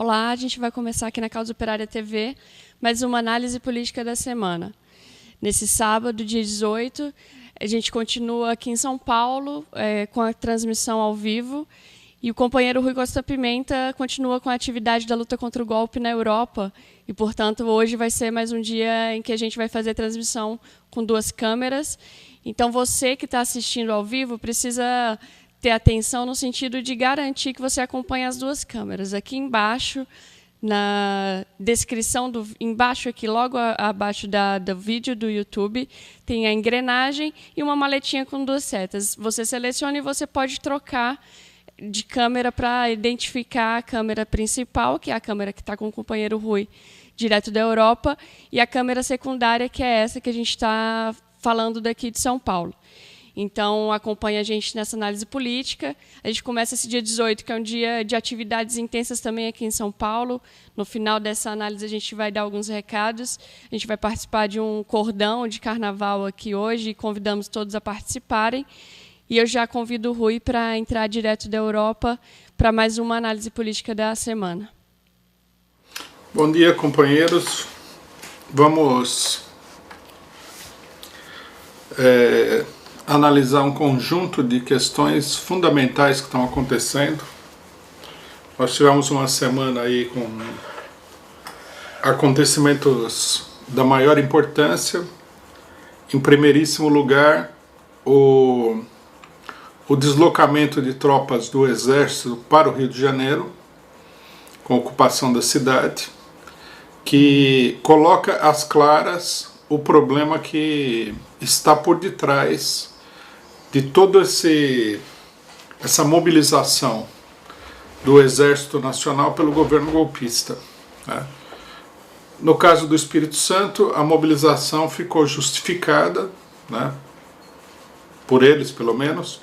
Olá, a gente vai começar aqui na Causa Operária TV mais uma análise política da semana. Nesse sábado, dia 18, a gente continua aqui em São Paulo com a transmissão ao vivo e o companheiro Rui Costa Pimenta continua com a atividade da luta contra o golpe na Europa e, portanto, hoje vai ser mais um dia em que a gente vai fazer a transmissão com 2 câmeras. Então, você que está assistindo ao vivo precisa ter atenção no sentido de garantir que você acompanhe as 2 câmeras. Aqui embaixo, na descrição, embaixo aqui, logo abaixo do vídeo do YouTube, tem a engrenagem e uma maletinha com 2 setas. Você seleciona e você pode trocar de câmera para identificar a câmera principal, que é a câmera que está com o companheiro Rui, direto da Europa, e a câmera secundária, que é essa que a gente está falando daqui de São Paulo. Então, acompanhe a gente nessa análise política. A gente começa esse dia 18, que é um dia de atividades intensas também aqui em São Paulo. No final dessa análise, a gente vai dar alguns recados. A gente vai participar de um cordão de carnaval aqui hoje e convidamos todos a participarem. E eu já convido o Rui para entrar direto da Europa para mais uma análise política da semana. Bom dia, companheiros. Vamos analisar um conjunto de questões fundamentais que estão acontecendo. Nós tivemos uma semana aí com acontecimentos da maior importância. Em primeiríssimo lugar, o deslocamento de tropas do Exército para o Rio de Janeiro, com a ocupação da cidade, que coloca às claras o problema que está por detrás de toda essa mobilização do Exército Nacional pelo governo golpista, né? No caso do Espírito Santo, a mobilização ficou justificada, né, por eles pelo menos,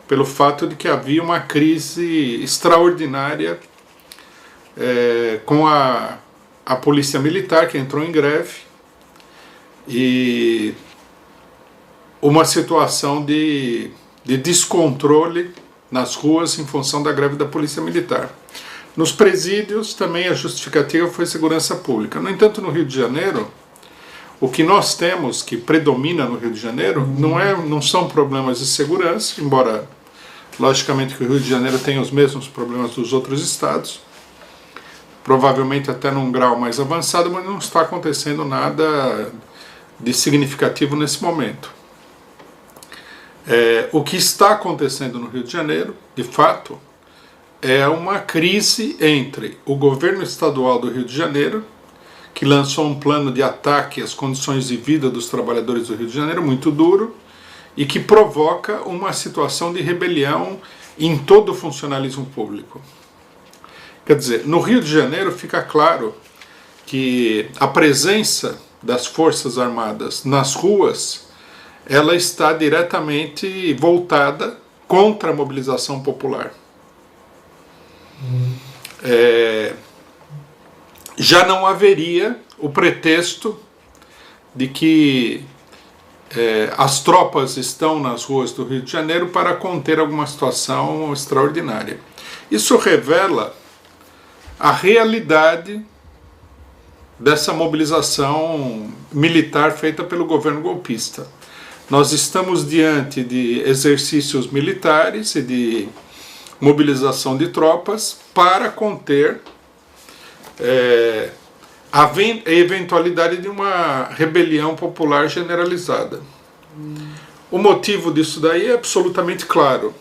pelo fato de que havia uma crise extraordinária com a polícia militar, que entrou em greve, e uma situação de descontrole nas ruas em função da greve da polícia militar. Nos presídios também a justificativa foi segurança pública. No entanto, no Rio de Janeiro, o que nós temos, que predomina no Rio de Janeiro, não são problemas de segurança, embora logicamente que o Rio de Janeiro tenha os mesmos problemas dos outros estados, provavelmente até num grau mais avançado, mas não está acontecendo nada de significativo nesse momento. O que está acontecendo no Rio de Janeiro, de fato, é uma crise entre o governo estadual do Rio de Janeiro, que lançou um plano de ataque às condições de vida dos trabalhadores do Rio de Janeiro muito duro, e que provoca uma situação de rebelião em todo o funcionalismo público. Quer dizer, no Rio de Janeiro fica claro que a presença das Forças Armadas nas ruas, ela está diretamente voltada contra a mobilização popular. Já não haveria o pretexto de que as tropas estão nas ruas do Rio de Janeiro para conter alguma situação extraordinária. Isso revela a realidade dessa mobilização militar feita pelo governo golpista. Nós estamos diante de exercícios militares e de mobilização de tropas para conter a eventualidade de uma rebelião popular generalizada. O motivo disso daí é absolutamente claro,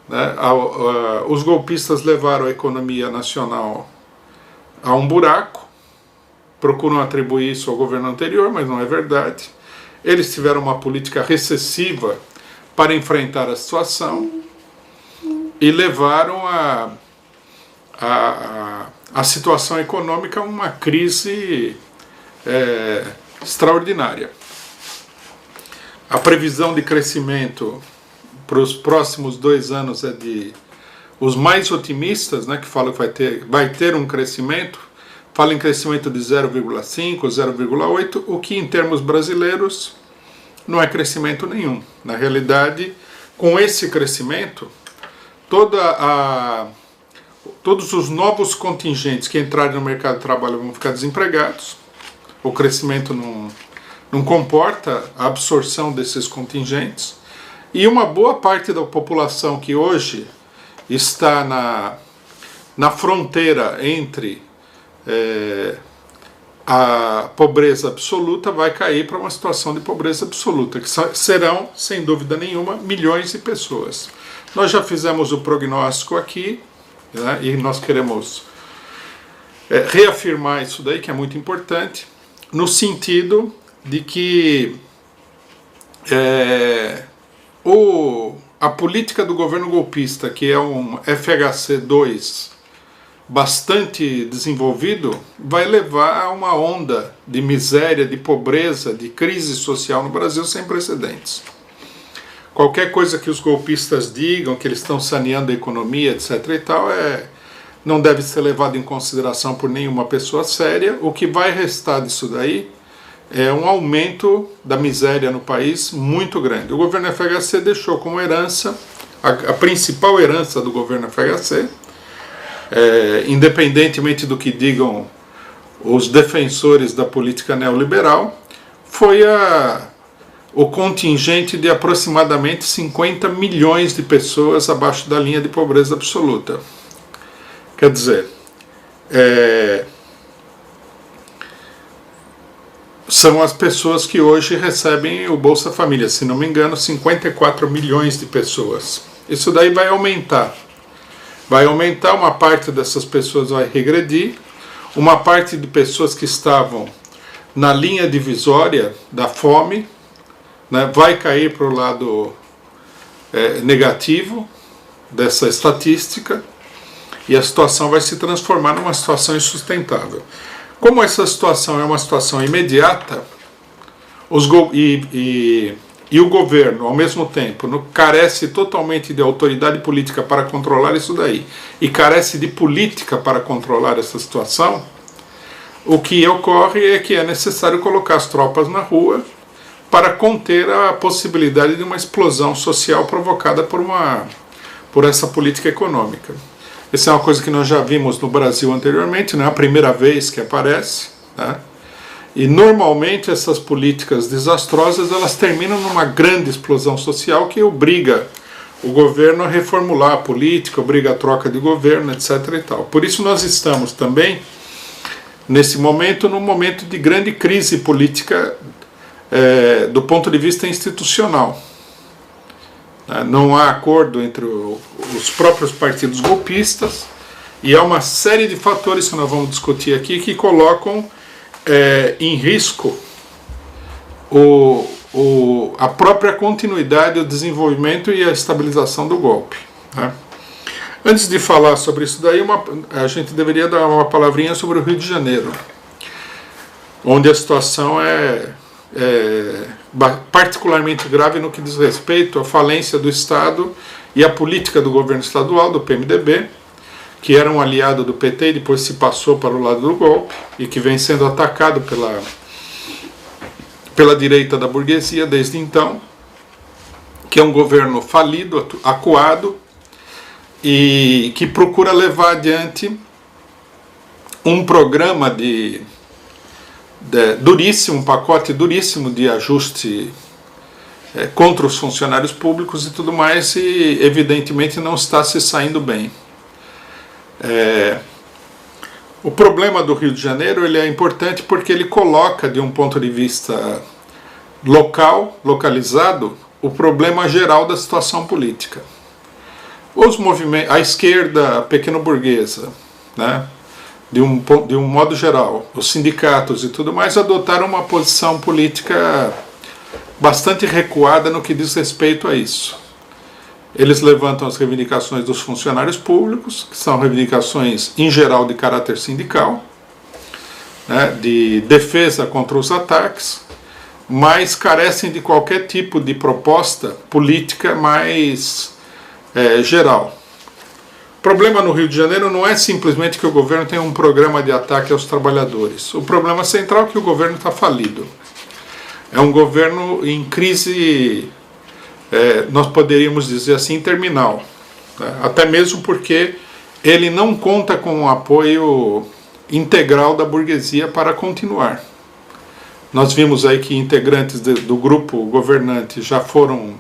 né? Os golpistas levaram a economia nacional a um buraco, procuram atribuir isso ao governo anterior, mas não é verdade. Eles tiveram uma política recessiva para enfrentar a situação e levaram a situação econômica a uma crise extraordinária. A previsão de crescimento para os próximos 2 anos é de os mais otimistas, né, que falam que vai ter um crescimento, falam em crescimento de 0,5, 0,8, o que em termos brasileiros não é crescimento nenhum. Na realidade, com esse crescimento, toda todos os novos contingentes que entrarem no mercado de trabalho vão ficar desempregados, o crescimento não comporta a absorção desses contingentes, e uma boa parte da população que hoje está na fronteira entre a pobreza absoluta vai cair para uma situação de pobreza absoluta, que serão, sem dúvida nenhuma, milhões de pessoas. Nós já fizemos o prognóstico aqui, né, e nós queremos reafirmar isso daí, que é muito importante, no sentido de que a política do governo golpista, que é um FHC-2 bastante desenvolvido, vai levar a uma onda de miséria, de pobreza, de crise social no Brasil sem precedentes. Qualquer coisa que os golpistas digam, que eles estão saneando a economia, etc. e tal, não deve ser levado em consideração por nenhuma pessoa séria. O que vai restar disso daí é um aumento da miséria no país muito grande. O governo FHC deixou como herança, a principal herança do governo FHC, independentemente do que digam os defensores da política neoliberal, foi o contingente de aproximadamente 50 milhões de pessoas abaixo da linha de pobreza absoluta. Quer dizer, são as pessoas que hoje recebem o Bolsa Família, se não me engano, 54 milhões de pessoas. Isso daí vai aumentar. Vai aumentar, uma parte dessas pessoas vai regredir, uma parte de pessoas que estavam na linha divisória da fome, né, vai cair para o lado negativo dessa estatística, e a situação vai se transformar numa situação insustentável. Como essa situação é uma situação imediata, e o governo, ao mesmo tempo, carece totalmente de autoridade política para controlar isso daí, e carece de política para controlar essa situação, o que ocorre é que é necessário colocar as tropas na rua para conter a possibilidade de uma explosão social provocada por essa política econômica. Essa é uma coisa que nós já vimos no Brasil anteriormente, não é a primeira vez que aparece, né? E normalmente essas políticas desastrosas elas terminam numa grande explosão social que obriga o governo a reformular a política, obriga a troca de governo, etc. e tal. Por isso nós estamos também, nesse momento, num momento de grande crise política do ponto de vista institucional. Não há acordo entre os próprios partidos golpistas, e há uma série de fatores que nós vamos discutir aqui que colocam em risco a própria continuidade, o desenvolvimento e a estabilização do golpe. Né? Antes de falar sobre isso daí, a gente deveria dar uma palavrinha sobre o Rio de Janeiro, onde a situação é particularmente grave no que diz respeito à falência do Estado e à política do governo estadual, do PMDB, que era um aliado do PT e depois se passou para o lado do golpe, e que vem sendo atacado pela direita da burguesia desde então, que é um governo falido, acuado, e que procura levar adiante um programa duríssimo, um pacote duríssimo de ajuste contra os funcionários públicos e tudo mais, e evidentemente não está se saindo bem. O problema do Rio de Janeiro ele é importante porque ele coloca, de um ponto de vista localizado, o problema geral da situação política. Os movimentos, a esquerda pequeno-burguesa, né, de um modo geral, os sindicatos e tudo mais, adotaram uma posição política bastante recuada no que diz respeito a isso. Eles levantam as reivindicações dos funcionários públicos, que são reivindicações, em geral, de caráter sindical, né, de defesa contra os ataques, mas carecem de qualquer tipo de proposta política mais geral. O problema no Rio de Janeiro não é simplesmente que o governo tem um programa de ataque aos trabalhadores. O problema central é que o governo está falido. É um governo em crise, nós poderíamos dizer assim, terminal. Até mesmo porque ele não conta com o apoio integral da burguesia para continuar. Nós vimos aí que integrantes do grupo governante já foram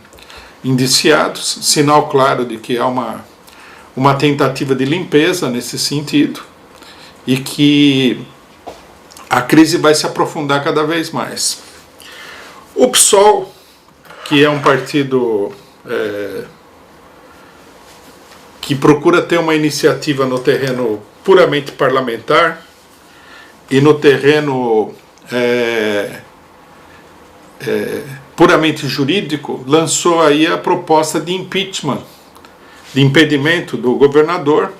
indiciados, sinal claro de que há uma tentativa de limpeza nesse sentido, e que a crise vai se aprofundar cada vez mais. O PSOL, que é um partido que procura ter uma iniciativa no terreno puramente parlamentar e no terreno puramente jurídico, lançou aí a proposta de impeachment, de impedimento do governador,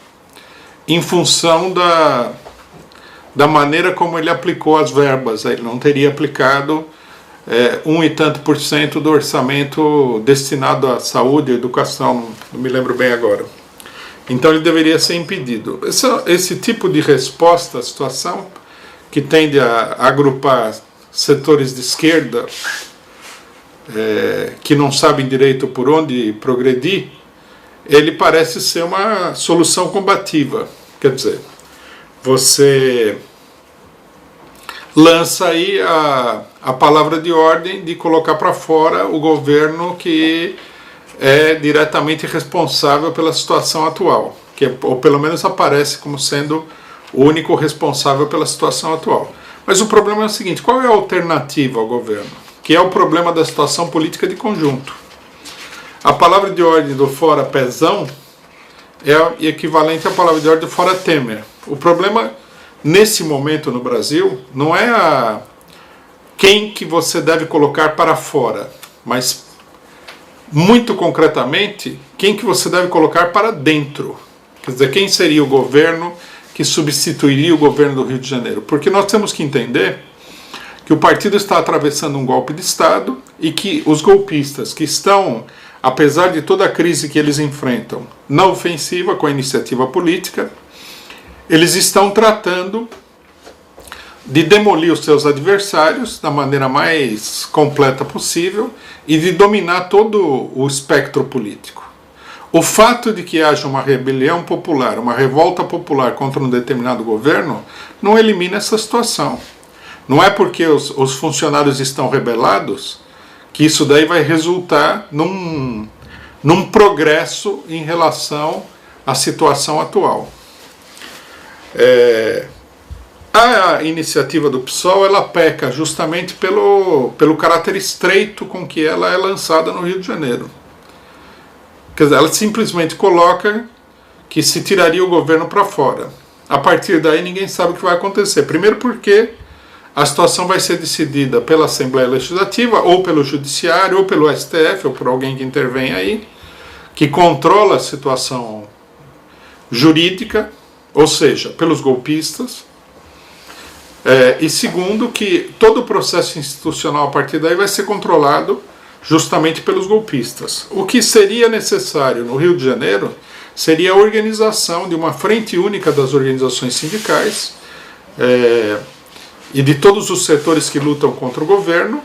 em função da maneira como ele aplicou as verbas. Ele não teria aplicado 1 e tanto por cento do orçamento destinado à saúde e educação, não me lembro bem agora. Então ele deveria ser impedido. Esse tipo de resposta à situação, que tende a agrupar setores de esquerda que não sabem direito por onde progredir, ele parece ser uma solução combativa. Quer dizer, você lança aí a palavra de ordem de colocar para fora o governo que é diretamente responsável pela situação atual, ou pelo menos aparece como sendo o único responsável pela situação atual. Mas o problema é o seguinte: qual é a alternativa ao governo? Que é o problema da situação política de conjunto. A palavra de ordem do fora Pezão é equivalente à palavra de ordem do fora Temer. O problema nesse momento no Brasil não é quem que você deve colocar para fora, mas muito concretamente quem que você deve colocar para dentro. Quer dizer, quem seria o governo que substituiria o governo do Rio de Janeiro? Porque nós temos que entender que o partido está atravessando um golpe de Estado e que os golpistas que estão, apesar de toda a crise que eles enfrentam, na ofensiva com a iniciativa política, eles estão tratando de demolir os seus adversários da maneira mais completa possível e de dominar todo o espectro político. O fato de que haja uma rebelião popular, uma revolta popular contra um determinado governo, não elimina essa situação. Não é porque os funcionários estão rebelados que isso daí vai resultar num progresso em relação à situação atual. A iniciativa do PSOL, ela peca justamente pelo caráter estreito com que ela é lançada no Rio de Janeiro. Quer dizer, ela simplesmente coloca que se tiraria o governo para fora. A partir daí ninguém sabe o que vai acontecer. Primeiro porque a situação vai ser decidida pela Assembleia Legislativa, ou pelo Judiciário, ou pelo STF, ou por alguém que intervém aí, que controla a situação jurídica, ou seja, pelos golpistas. E segundo, que todo o processo institucional a partir daí vai ser controlado justamente pelos golpistas. O que seria necessário no Rio de Janeiro seria a organização de uma frente única das organizações sindicais e de todos os setores que lutam contra o governo,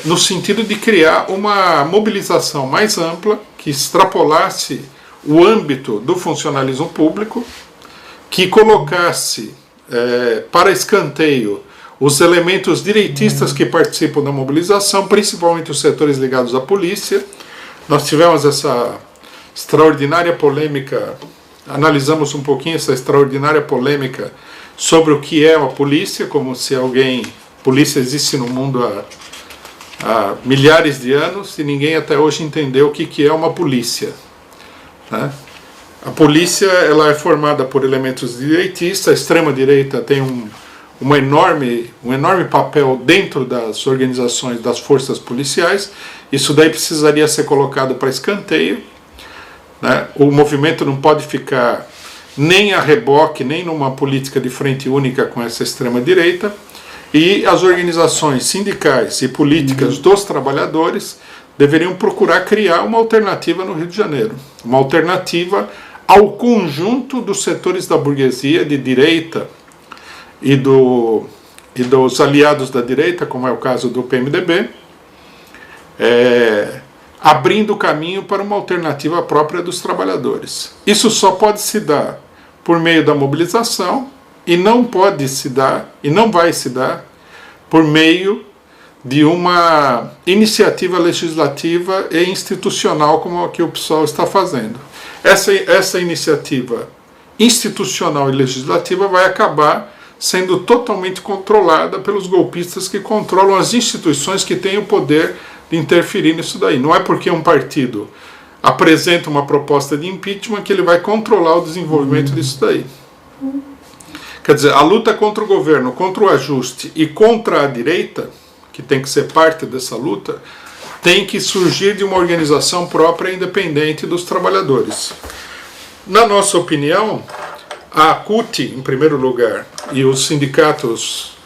no sentido de criar uma mobilização mais ampla, que extrapolasse o âmbito do funcionalismo público, que colocasse para escanteio os elementos direitistas que participam da mobilização, principalmente os setores ligados à polícia. Nós tivemos essa extraordinária polêmica, analisamos um pouquinho essa extraordinária polêmica sobre o que é a polícia, como se polícia existe no mundo há milhares de anos e ninguém até hoje entendeu o que é uma polícia, né? A polícia, ela é formada por elementos direitistas. A extrema-direita tem um enorme papel dentro das organizações das forças policiais. Isso daí precisaria ser colocado para escanteio, né? O movimento não pode ficar nem a reboque, nem numa política de frente única com essa extrema-direita. E as organizações sindicais e políticas dos trabalhadores deveriam procurar criar uma alternativa no Rio de Janeiro. Uma alternativa ao conjunto dos setores da burguesia de direita e dos aliados da direita, como é o caso do PMDB, abrindo caminho para uma alternativa própria dos trabalhadores. Isso só pode se dar por meio da mobilização e não pode se dar, e não vai se dar, por meio de uma iniciativa legislativa e institucional como a que o PSOL está fazendo. Essa iniciativa institucional e legislativa vai acabar sendo totalmente controlada pelos golpistas que controlam as instituições que têm o poder de interferir nisso daí. Não é porque um partido apresenta uma proposta de impeachment que ele vai controlar o desenvolvimento disso daí. Quer dizer, a luta contra o governo, contra o ajuste e contra a direita, que tem que ser parte dessa luta, tem que surgir de uma organização própria e independente dos trabalhadores. Na nossa opinião, a CUT, em primeiro lugar, e os sindicatos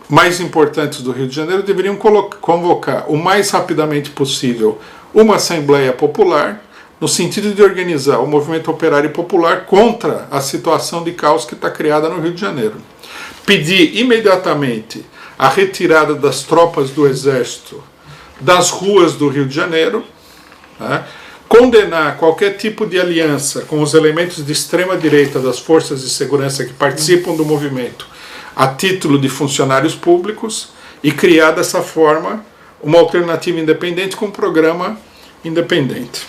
mais importantes do Rio de Janeiro deveriam convocar o mais rapidamente possível uma Assembleia Popular, no sentido de organizar o movimento operário popular contra a situação de caos que está criada no Rio de Janeiro. Pedir imediatamente a retirada das tropas do Exército das ruas do Rio de Janeiro, né? Condenar qualquer tipo de aliança com os elementos de extrema-direita das forças de segurança que participam do movimento a título de funcionários públicos e criar dessa forma uma alternativa independente com um programa independente.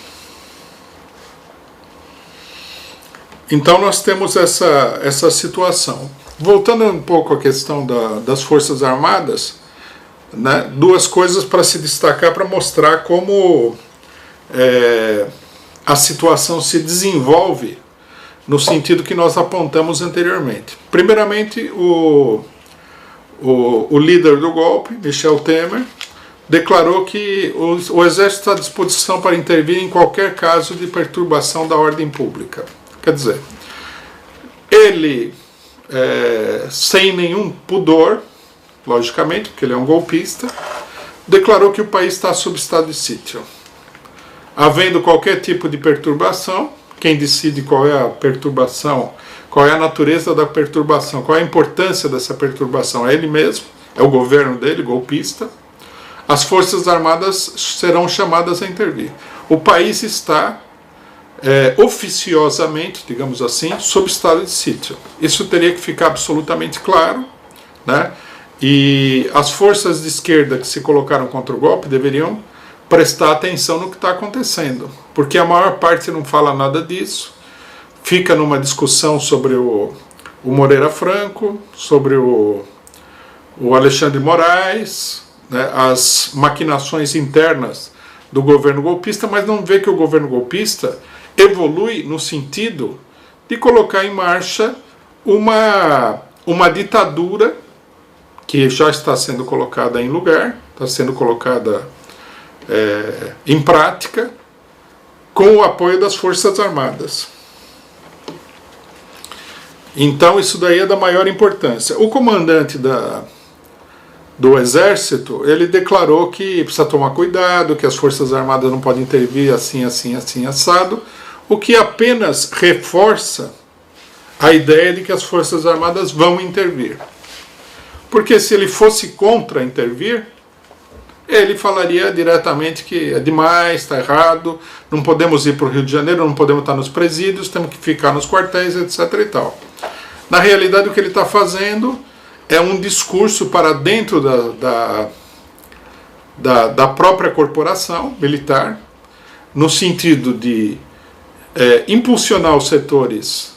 Então nós temos essa situação. Voltando um pouco à questão das Forças Armadas, né, duas coisas para se destacar para mostrar como a situação se desenvolve no sentido que nós apontamos anteriormente. Primeiramente, o líder do golpe, Michel Temer, declarou que o Exército está à disposição para intervir em qualquer caso de perturbação da ordem pública. Quer dizer, ele, sem nenhum pudor, logicamente, porque ele é um golpista, declarou que o país está sob estado de sítio. Havendo qualquer tipo de perturbação, quem decide qual é a perturbação, qual é a natureza da perturbação, qual é a importância dessa perturbação, é ele mesmo, é o governo dele, golpista. As Forças Armadas serão chamadas a intervir. O país está oficiosamente, digamos assim, sob estado de sítio. Isso teria que ficar absolutamente claro, né? E as forças de esquerda que se colocaram contra o golpe deveriam prestar atenção no que está acontecendo, porque a maior parte não fala nada disso, fica numa discussão sobre o Moreira Franco, sobre o Alexandre Moraes, né, as maquinações internas do governo golpista, mas não vê que o governo golpista evolui no sentido de colocar em marcha uma ditadura que já está sendo colocada em lugar, está sendo colocada em prática, com o apoio das Forças Armadas. Então isso daí é da maior importância. O comandante do Exército, ele declarou que precisa tomar cuidado, que as Forças Armadas não podem intervir assim, assim, assim, assado, o que apenas reforça a ideia de que as Forças Armadas vão intervir. Porque se ele fosse contra intervir, ele falaria diretamente que é demais, está errado, não podemos ir para o Rio de Janeiro, não podemos estar nos presídios, temos que ficar nos quartéis, etc. e tal. Na realidade, o que ele está fazendo é um discurso para dentro da própria corporação militar, no sentido de impulsionar os setores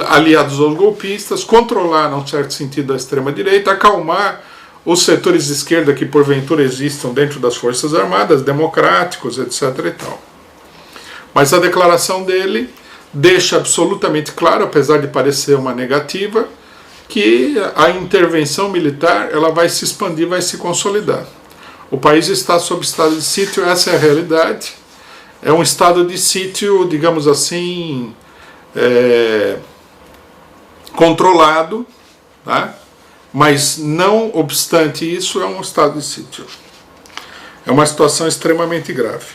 aliados aos golpistas, controlar, num certo sentido, a extrema-direita, acalmar os setores de esquerda que porventura existam dentro das Forças Armadas, democráticos, etc. e tal. Mas a declaração dele deixa absolutamente claro, apesar de parecer uma negativa, que a intervenção militar ela vai se expandir, vai se consolidar. O país está sob estado de sítio, essa é a realidade. É um estado de sítio, digamos assim, controlado, tá? Mas não obstante isso, é um estado de sítio. É uma situação extremamente grave.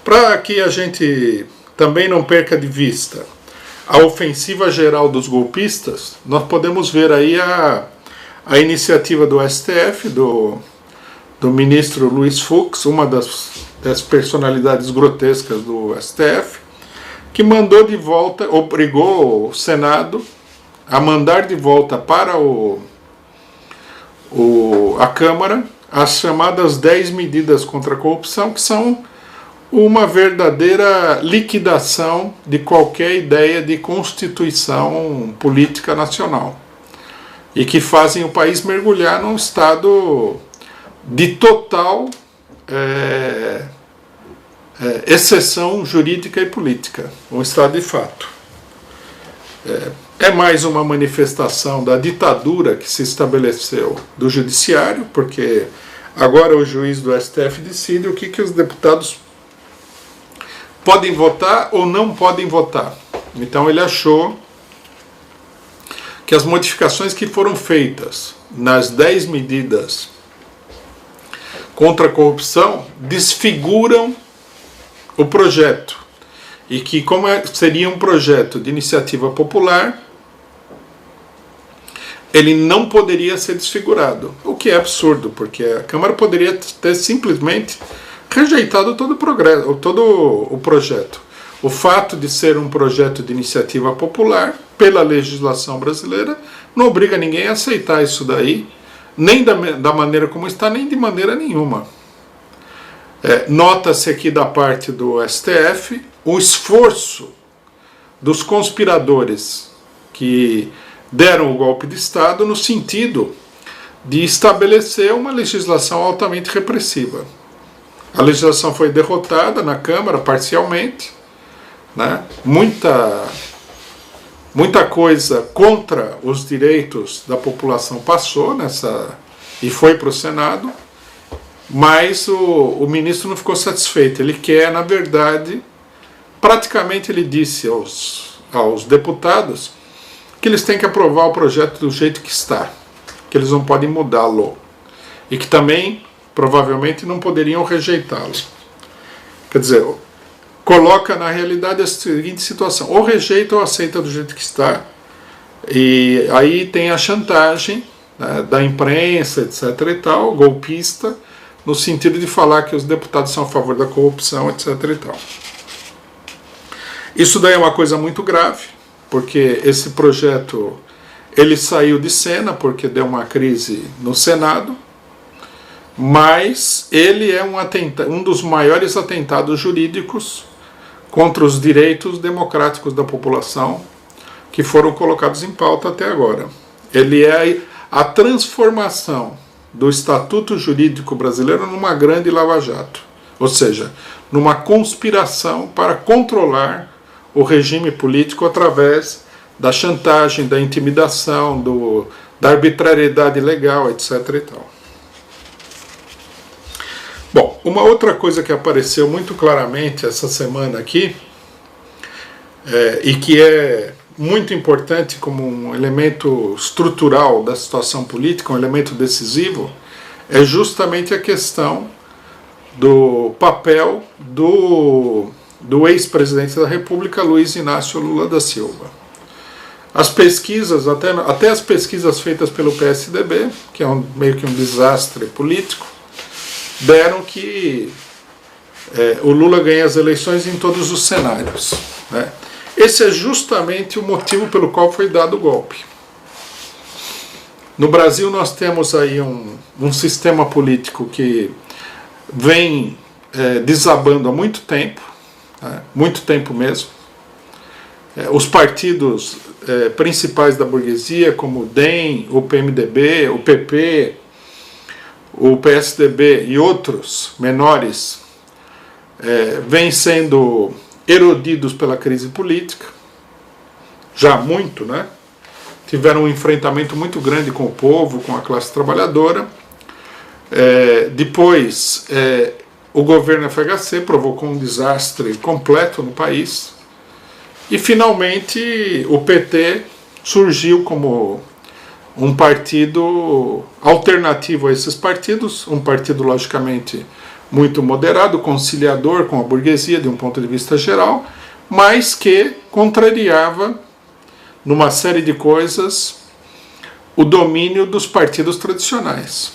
Para que a gente também não perca de vista a ofensiva geral dos golpistas, nós podemos ver aí a iniciativa do STF, do do ministro Luiz Fux, uma das personalidades grotescas do STF, que mandou de volta, obrigou o Senado a mandar de volta para a Câmara as chamadas 10 medidas contra a corrupção, que são uma verdadeira liquidação de qualquer ideia de constituição política nacional e que fazem o país mergulhar num estado de total exceção jurídica e política, um estado de fato. É mais uma manifestação da ditadura que se estabeleceu do judiciário, porque agora o juiz do STF decide o que os deputados podem votar ou não podem votar. Então ele achou que as modificações que foram feitas nas 10 medidas contra a corrupção desfiguram o projeto. E que, como seria um projeto de iniciativa popular, ele não poderia ser desfigurado. O que é absurdo, porque a Câmara poderia ter simplesmente rejeitado todo o projeto. O fato de ser um projeto de iniciativa popular, pela legislação brasileira, não obriga ninguém a aceitar isso daí, nem da maneira como está, nem de maneira nenhuma. Nota-se aqui da parte do STF o esforço dos conspiradores que deram o golpe de Estado no sentido de estabelecer uma legislação altamente repressiva. A legislação foi derrotada na Câmara parcialmente, né? Muita coisa contra os direitos da população passou e foi para o Senado, mas o ministro não ficou satisfeito. Ele quer, na verdade, praticamente ele disse aos deputados que eles têm que aprovar o projeto do jeito que está, que eles não podem mudá-lo, e que também provavelmente não poderiam rejeitá-lo. Quer dizer, coloca na realidade a seguinte situação: ou rejeita ou aceita do jeito que está, e aí tem a chantagem, né, da imprensa, etc. e tal, golpista, no sentido de falar que os deputados são a favor da corrupção, etc. e tal. Isso daí é uma coisa muito grave, porque esse projeto ele saiu de cena porque deu uma crise no Senado, mas ele é um dos maiores atentados jurídicos contra os direitos democráticos da população que foram colocados em pauta até agora. Ele é a transformação do Estatuto Jurídico Brasileiro numa grande lava-jato, ou seja, numa conspiração para controlar o regime político através da chantagem, da intimidação, da arbitrariedade legal, etc. e tal. Bom, uma outra coisa que apareceu muito claramente essa semana aqui, e que é muito importante como um elemento estrutural da situação política, um elemento decisivo, é justamente a questão do papel do ex-presidente da República, Luiz Inácio Lula da Silva. As pesquisas, até as pesquisas feitas pelo PSDB, que é meio que um desastre político, deram que o Lula ganha as eleições em todos os cenários, né? Esse é justamente o motivo pelo qual foi dado o golpe. No Brasil nós temos aí um sistema político que vem desabando há muito tempo, né? Muito tempo mesmo. Os partidos principais da burguesia, como o DEM, o PMDB, o PP, o PSDB e outros menores, vêm sendo erodidos pela crise política, já muito, né? Tiveram um enfrentamento muito grande com o povo, com a classe trabalhadora. Depois, o governo FHC provocou um desastre completo no país. E, finalmente, o PT surgiu como um partido alternativo a esses partidos, um partido, logicamente, muito moderado, conciliador com a burguesia de um ponto de vista geral, mas que contrariava, numa série de coisas, o domínio dos partidos tradicionais.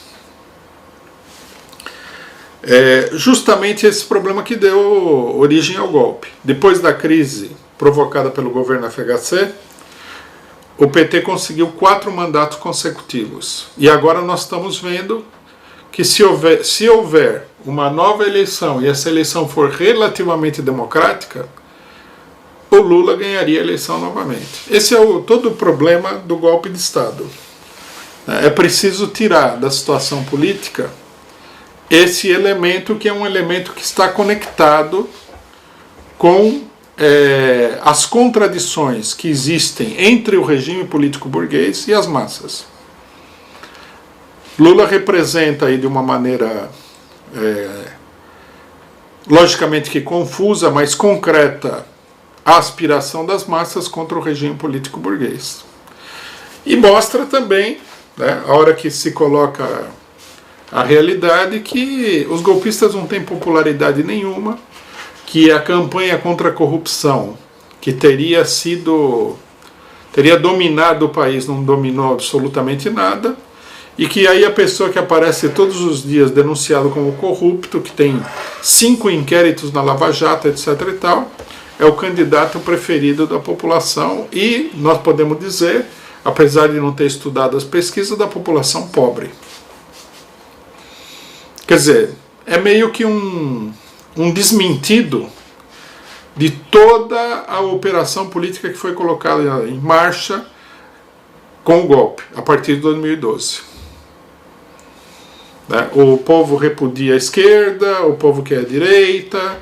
É justamente esse problema que deu origem ao golpe. Depois da crise provocada pelo governo FHC, o PT conseguiu 4 mandatos consecutivos. E agora nós estamos vendo que se houver uma nova eleição e essa eleição for relativamente democrática, o Lula ganharia a eleição novamente. Esse é todo o problema do golpe de Estado. É preciso tirar da situação política esse elemento que é um elemento que está conectado com as contradições que existem entre o regime político burguês e as massas. Lula representa aí de uma maneira logicamente que confusa, mas concreta, a aspiração das massas contra o regime político burguês. E mostra também, né, a hora que se coloca a realidade, que os golpistas não têm popularidade nenhuma, que a campanha contra a corrupção, que teria dominado o país, não dominou absolutamente nada, e que aí a pessoa que aparece todos os dias denunciado como corrupto, que tem 5 inquéritos na Lava Jato, etc. e tal, é o candidato preferido da população e, nós podemos dizer, apesar de não ter estudado as pesquisas, da população pobre. Quer dizer, é meio que um desmentido de toda a operação política que foi colocada em marcha com o golpe, a partir de 2012. O povo repudia a esquerda, o povo quer a direita,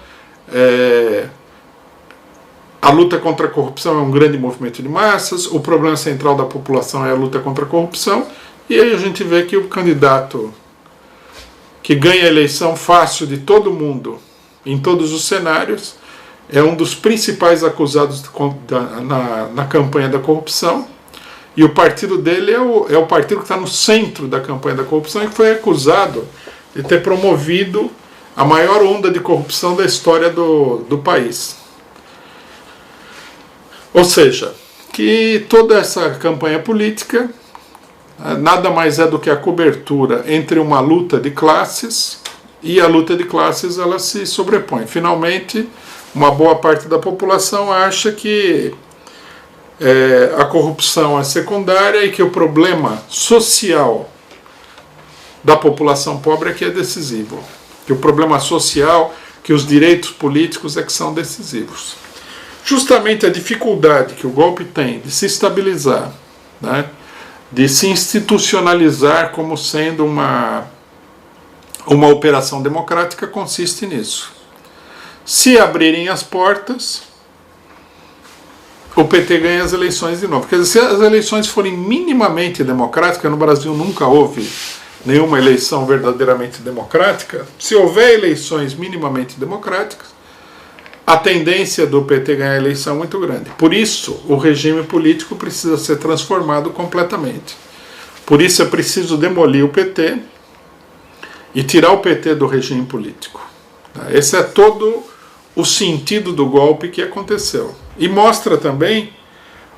a luta contra a corrupção é um grande movimento de massas, o problema central da população é a luta contra a corrupção, e aí a gente vê que o candidato que ganha a eleição fácil de todo mundo, em todos os cenários, é um dos principais acusados na campanha da corrupção, e o partido dele é o partido que está no centro da campanha da corrupção e que foi acusado de ter promovido a maior onda de corrupção da história do país. Ou seja, que toda essa campanha política nada mais é do que a cobertura entre uma luta de classes, e a luta de classes ela se sobrepõe. Finalmente, uma boa parte da população acha que a corrupção é secundária e que o problema social da população pobre é que é decisivo. Que o problema social, que os direitos políticos é que são decisivos. Justamente a dificuldade que o golpe tem de se estabilizar, né, de se institucionalizar como sendo uma operação democrática, consiste nisso. Se abrirem as portas, o PT ganha as eleições de novo. Quer dizer, se as eleições forem minimamente democráticas, no Brasil nunca houve nenhuma eleição verdadeiramente democrática, se houver eleições minimamente democráticas, a tendência do PT ganhar a eleição é muito grande. Por isso, o regime político precisa ser transformado completamente. Por isso é preciso demolir o PT e tirar o PT do regime político. Esse é todo o sentido do golpe que aconteceu. E mostra também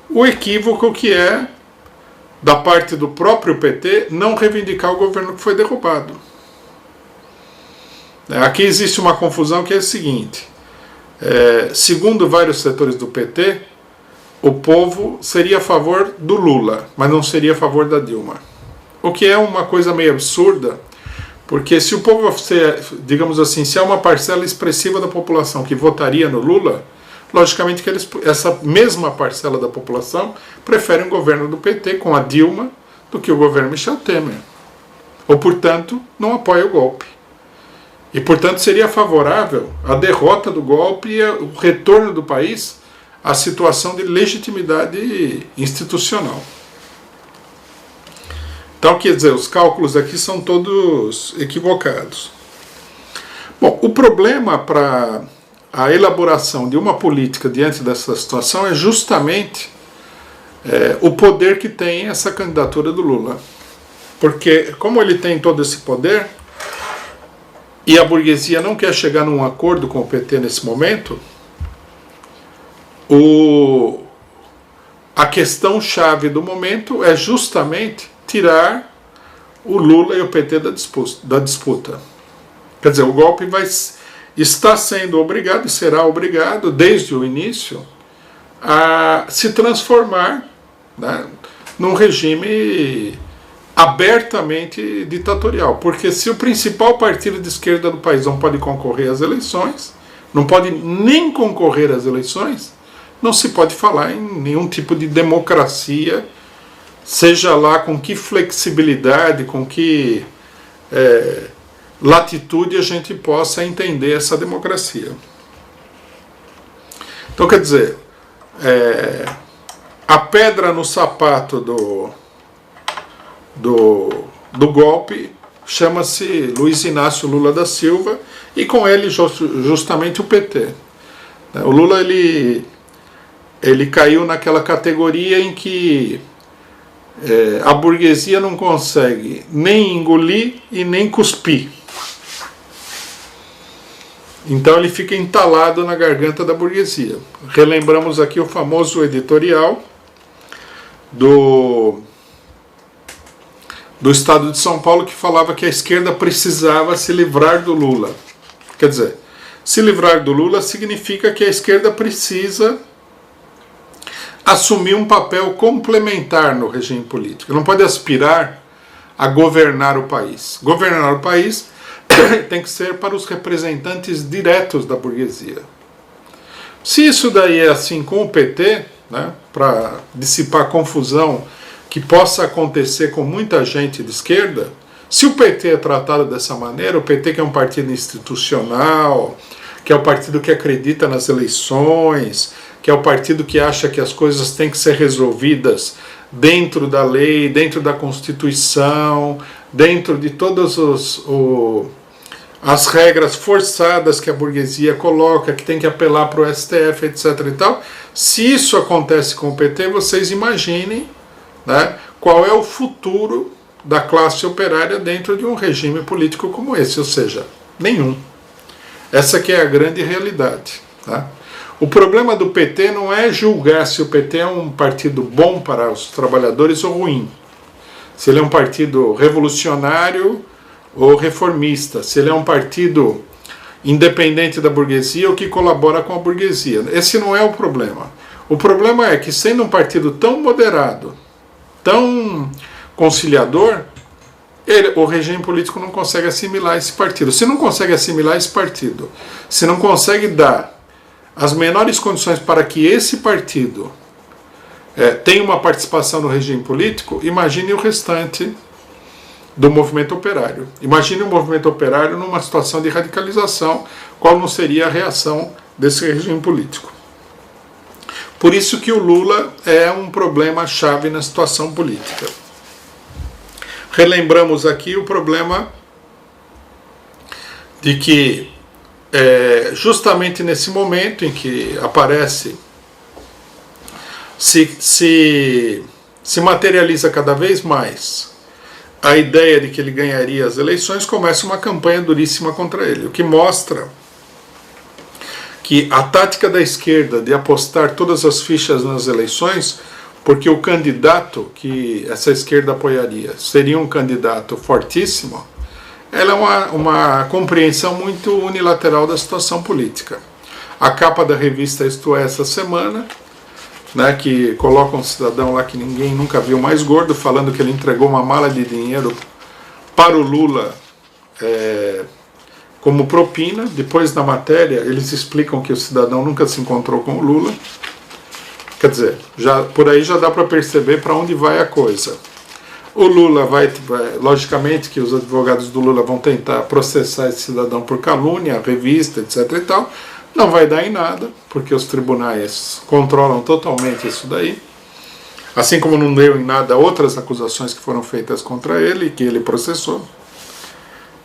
o equívoco que é, da parte do próprio PT, não reivindicar o governo que foi derrubado. Aqui existe uma confusão que é a seguinte: segundo vários setores do PT, o povo seria a favor do Lula, mas não seria a favor da Dilma. O que é uma coisa meio absurda, porque se o povo, digamos assim, se há uma parcela expressiva da população que votaria no Lula, logicamente que essa mesma parcela da população prefere um governo do PT com a Dilma do que o governo Michel Temer. Ou, portanto, não apoia o golpe. E, portanto, seria favorável a derrota do golpe e o retorno do país à situação de legitimidade institucional. Então, quer dizer, os cálculos aqui são todos equivocados. Bom, o problema para a elaboração de uma política diante dessa situação é justamente o poder que tem essa candidatura do Lula. Porque, como ele tem todo esse poder, e a burguesia não quer chegar num acordo com o PT nesse momento, a questão-chave do momento é justamente tirar o Lula e o PT da disputa. Quer dizer, o golpe está sendo obrigado e será obrigado, desde o início, a se transformar, né, num regime abertamente ditatorial. Porque se o principal partido de esquerda do país não pode concorrer às eleições, não pode nem concorrer às eleições, não se pode falar em nenhum tipo de democracia, seja lá com que flexibilidade, com que latitude a gente possa entender essa democracia. Então, quer dizer, a pedra no sapato do golpe chama-se Luiz Inácio Lula da Silva, e com ele justamente o PT. O Lula ele caiu naquela categoria em que a burguesia não consegue nem engolir e nem cuspir. Então ele fica entalado na garganta da burguesia. Relembramos aqui o famoso editorial do Estado de São Paulo, que falava que a esquerda precisava se livrar do Lula. Quer dizer, se livrar do Lula significa que a esquerda precisa assumir um papel complementar no regime político. Não pode aspirar a governar o país. Governar o país tem que ser para os representantes diretos da burguesia. Se isso daí é assim com o PT, né, para dissipar a confusão que possa acontecer com muita gente de esquerda, se o PT é tratado dessa maneira, o PT que é um partido institucional, que é o partido que acredita nas eleições, que é o partido que acha que as coisas têm que ser resolvidas dentro da lei, dentro da Constituição, dentro de todas as regras forçadas que a burguesia coloca, que tem que apelar para o STF, etc. e tal. Se isso acontece com o PT, vocês imaginem, né, qual é o futuro da classe operária dentro de um regime político como esse, ou seja, nenhum. Essa que é a grande realidade. Tá? O problema do PT não é julgar se o PT é um partido bom para os trabalhadores ou ruim, se ele é um partido revolucionário ou reformista, se ele é um partido independente da burguesia ou que colabora com a burguesia. Esse não é o problema. O problema é que, sendo um partido tão moderado, tão conciliador, o regime político não consegue assimilar esse partido. Se não consegue assimilar esse partido, se não consegue dar as menores condições para que esse partido tenha uma participação no regime político, imagine o restante do movimento operário. Imagine o movimento operário numa situação de radicalização, qual não seria a reação desse regime político. Por isso que o Lula é um problema chave na situação política. Relembramos aqui o problema de que justamente nesse momento em que aparece, se materializa cada vez mais a ideia de que ele ganharia as eleições, começa uma campanha duríssima contra ele, o que mostra que a tática da esquerda de apostar todas as fichas nas eleições, porque o candidato que essa esquerda apoiaria seria um candidato fortíssimo, ela é uma compreensão muito unilateral da situação política. A capa da revista Isto É, essa semana, né, que coloca um cidadão lá que ninguém nunca viu mais gordo, falando que ele entregou uma mala de dinheiro para o Lula como propina. Depois, na matéria, eles explicam que o cidadão nunca se encontrou com o Lula. Quer dizer, por aí já dá para perceber para onde vai a coisa. O Lula logicamente que os advogados do Lula vão tentar processar esse cidadão por calúnia, revista, etc. e tal. Não vai dar em nada, porque os tribunais controlam totalmente isso daí. Assim como não deu em nada outras acusações que foram feitas contra ele, que ele processou.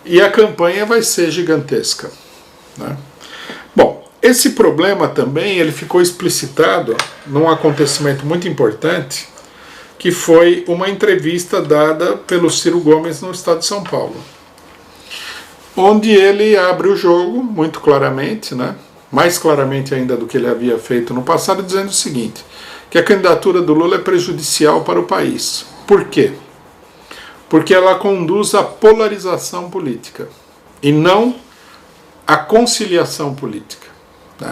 E a campanha vai ser gigantesca, né? Bom, esse problema também ele ficou explicitado num acontecimento muito importante, que foi uma entrevista dada pelo Ciro Gomes no Estado de São Paulo, onde ele abre o jogo muito claramente, né? Mais claramente ainda do que ele havia feito no passado, dizendo o seguinte, que a candidatura do Lula é prejudicial para o país. Por quê? Porque ela conduz à polarização política e não a conciliação política.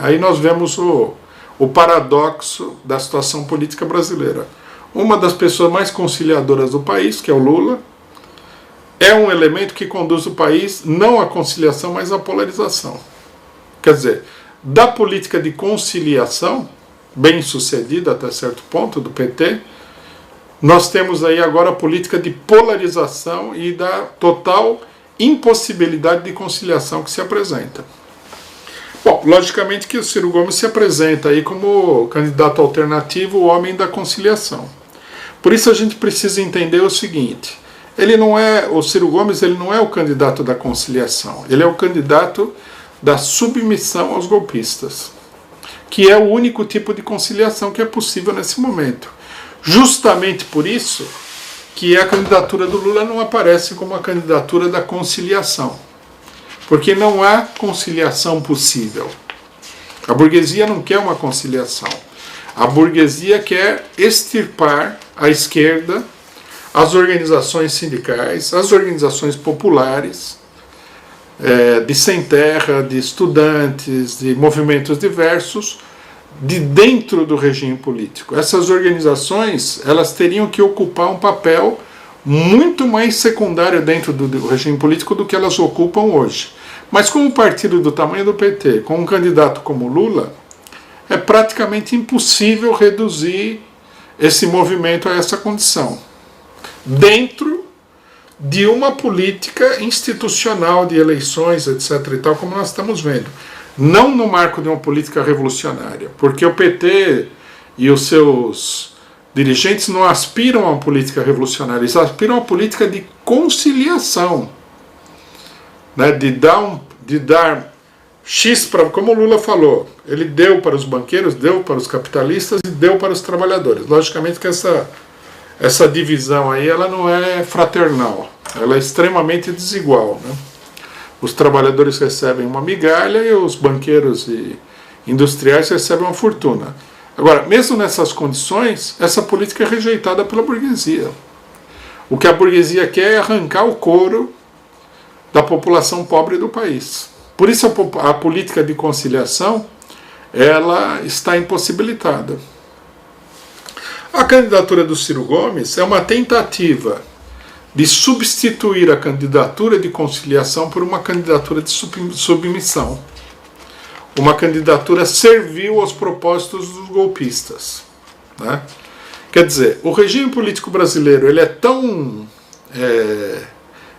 Aí nós vemos o paradoxo da situação política brasileira. Uma das pessoas mais conciliadoras do país, que é o Lula, é um elemento que conduz o país não à conciliação, mas à polarização. Quer dizer, da política de conciliação, bem sucedida até certo ponto, do PT, nós temos aí agora a política de polarização e da total impossibilidade de conciliação que se apresenta. Bom, logicamente que o Ciro Gomes se apresenta aí como candidato alternativo, o homem da conciliação. Por isso a gente precisa entender o seguinte: o Ciro Gomes ele não é o candidato da conciliação, ele é o candidato da submissão aos golpistas, que é o único tipo de conciliação que é possível nesse momento. Justamente por isso que a candidatura do Lula não aparece como a candidatura da conciliação, porque não há conciliação possível. A burguesia não quer uma conciliação. A burguesia quer extirpar a esquerda, as organizações sindicais, as organizações populares, de sem terra, de estudantes, de movimentos diversos, de dentro do regime político. Essas organizações, elas teriam que ocupar um papel muito mais secundário dentro do regime político do que elas ocupam hoje. Mas com um partido do tamanho do PT, com um candidato como Lula, é praticamente impossível reduzir esse movimento a essa condição, dentro de uma política institucional de eleições, etc. e tal, como nós estamos vendo. Não no marco de uma política revolucionária, porque o PT e os seus dirigentes não aspiram a uma política revolucionária, eles aspiram a uma política de conciliação, né, de dar X para, como o Lula falou, ele deu para os banqueiros, deu para os capitalistas e deu para os trabalhadores. Logicamente que essa divisão aí ela não é fraternal, ela é extremamente desigual, né? Os trabalhadores recebem uma migalha e os banqueiros e industriais recebem uma fortuna. Agora, mesmo nessas condições, essa política é rejeitada pela burguesia. O que a burguesia quer é arrancar o couro da população pobre do país. Por isso a política de conciliação ela está impossibilitada. A candidatura do Ciro Gomes é uma tentativa de substituir a candidatura de conciliação por uma candidatura de submissão. Uma candidatura servil aos propósitos dos golpistas, né? Quer dizer, o regime político brasileiro ele é tão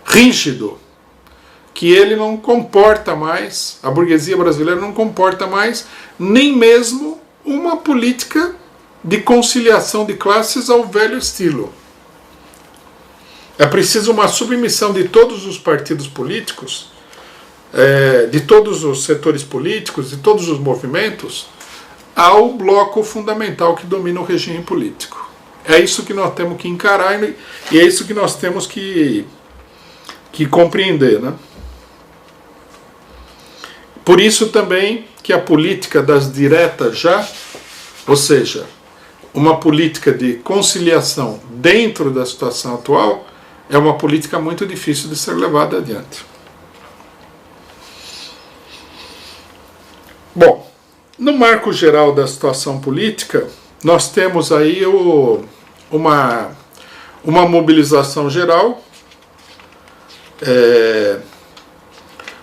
rígido que ele não comporta mais, a burguesia brasileira não comporta mais nem mesmo uma política de conciliação de classes ao velho estilo. É preciso uma submissão de todos os partidos políticos, de todos os setores políticos, de todos os movimentos, ao bloco fundamental que domina o regime político. É isso que nós temos que encarar e é isso que nós temos que compreender, né? Por isso também que a política das diretas já, ou seja, uma política de conciliação dentro da situação atual, é uma política muito difícil de ser levada adiante. Bom, no marco geral da situação política, nós temos aí uma mobilização geral,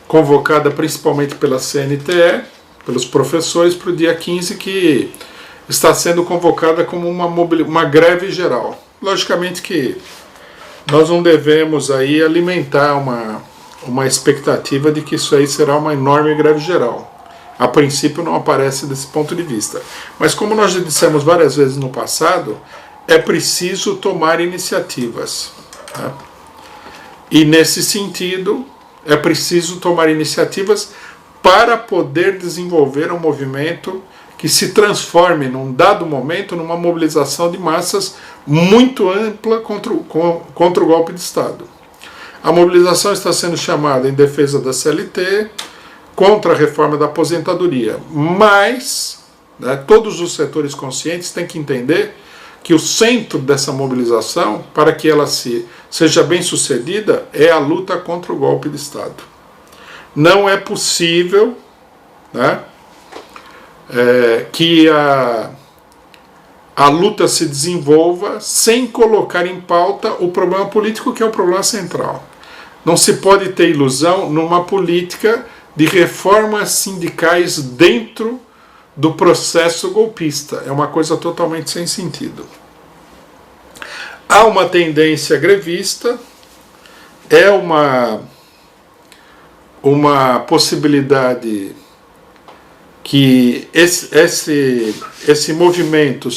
convocada principalmente pela CNTE, pelos professores, para o dia 15, que está sendo convocada como uma greve geral. Logicamente que nós não devemos aí alimentar uma expectativa de que isso aí será uma enorme greve geral. A princípio não aparece desse ponto de vista. Mas como nós já dissemos várias vezes no passado, é preciso tomar iniciativas, tá? E nesse sentido, é preciso tomar iniciativas para poder desenvolver um movimento que se transforme, num dado momento, numa mobilização de massas muito ampla contra o golpe de Estado. A mobilização está sendo chamada em defesa da CLT, contra a reforma da aposentadoria, mas, né, todos os setores conscientes têm que entender que o centro dessa mobilização, para que ela seja bem sucedida, é a luta contra o golpe de Estado. não é possível, né, que a luta se desenvolva sem colocar em pauta o problema político, que é o problema central. Não se pode ter ilusão numa política de reformas sindicais dentro do processo golpista. É uma coisa totalmente sem sentido. Há uma tendência grevista, é uma possibilidade que esse movimento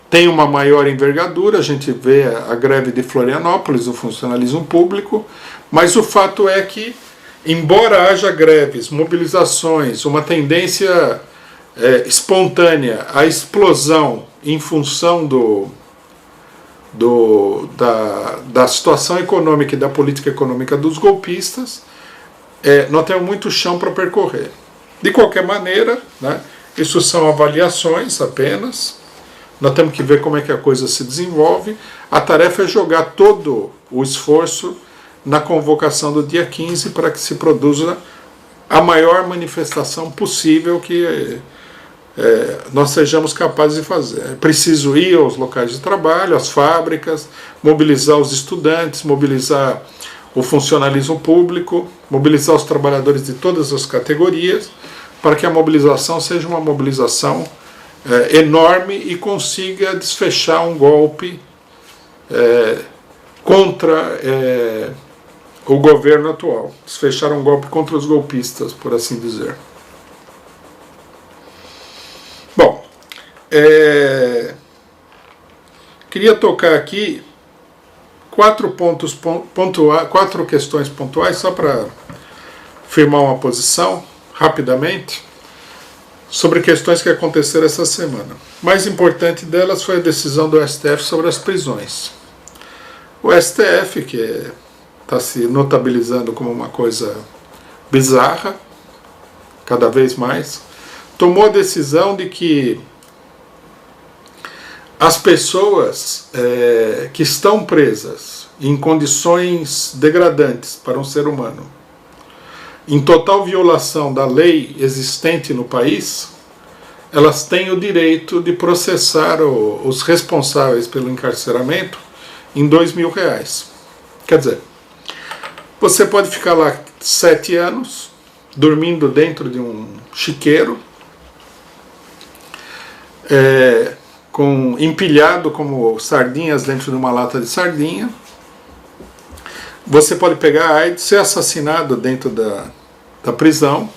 tenha uma maior envergadura. A gente vê a greve de Florianópolis, o funcionalismo público, mas o fato é que, embora haja greves, mobilizações, uma tendência espontânea à explosão em função da situação econômica e da política econômica dos golpistas, nós temos muito chão para percorrer. De qualquer maneira, né, isso são avaliações apenas, nós temos que ver como é que a coisa se desenvolve. A tarefa é jogar todo o esforço na convocação do dia 15 para que se produza a maior manifestação possível que nós sejamos capazes de fazer. É preciso ir aos locais de trabalho, às fábricas, mobilizar os estudantes, mobilizar o funcionalismo público, mobilizar os trabalhadores de todas as categorias, para que a mobilização seja uma mobilização enorme e consiga desfechar um golpe contra o governo atual, desfechar um golpe contra os golpistas, por assim dizer. Bom, queria tocar aqui quatro questões pontuais, só para firmar uma posição, rapidamente, sobre questões que aconteceram essa semana. O mais importante delas foi a decisão do STF sobre as prisões. O STF, que está se notabilizando como uma coisa bizarra, cada vez mais, tomou a decisão de que as pessoas que estão presas em condições degradantes para um ser humano, em total violação da lei existente no país, elas têm o direito de processar os responsáveis pelo encarceramento em R$2.000. Quer dizer, você pode ficar lá 7 anos, dormindo dentro de um chiqueiro, empilhado como sardinhas dentro de uma lata de sardinha. Você pode pegar a AIDS, ser assassinado dentro da prisão.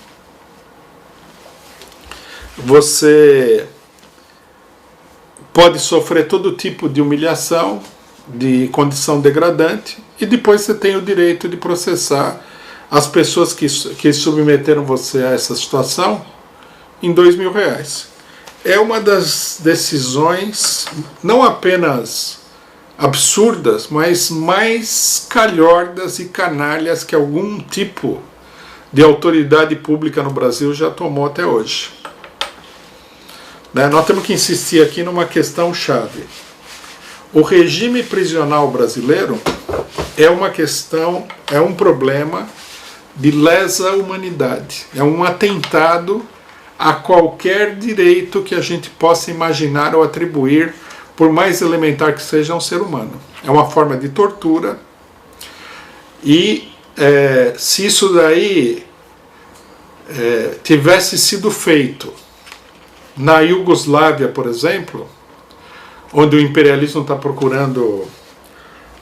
Você pode sofrer todo tipo de humilhação, de condição degradante, e depois você tem o direito de processar as pessoas que submeteram você a essa situação em R$2.000. É uma das decisões não apenas absurdas, mas mais calhordas e canalhas que algum tipo de autoridade pública no Brasil já tomou até hoje. Nós temos que insistir aqui numa questão chave. O regime prisional brasileiro é uma questão, é um problema de lesa humanidade, é um atentado a qualquer direito que a gente possa imaginar ou atribuir, por mais elementar que seja, a um ser humano. É uma forma de tortura, e se isso daí tivesse sido feito na Iugoslávia, por exemplo, onde o imperialismo está procurando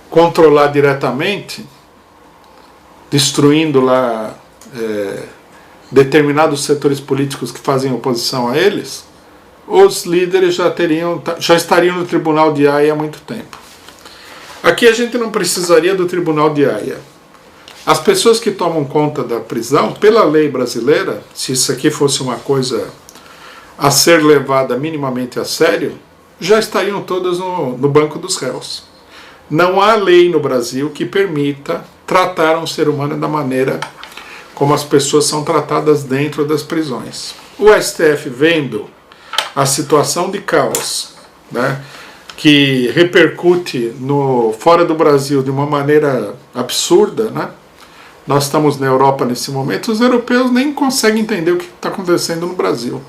controlar diretamente, destruindo lá determinados setores políticos que fazem oposição a eles, os líderes já estariam no Tribunal de Haia há muito tempo. Aqui a gente não precisaria do Tribunal de Haia. As pessoas que tomam conta da prisão, pela lei brasileira, se isso aqui fosse uma coisa a ser levada minimamente a sério, já estariam todas no banco dos réus. Não há lei no Brasil que permita tratar um ser humano da maneira como as pessoas são tratadas dentro das prisões. O STF, vendo a situação de caos, né, que repercute fora do Brasil de uma maneira absurda, né, nós estamos na Europa nesse momento, os europeus nem conseguem entender o que está acontecendo no Brasil.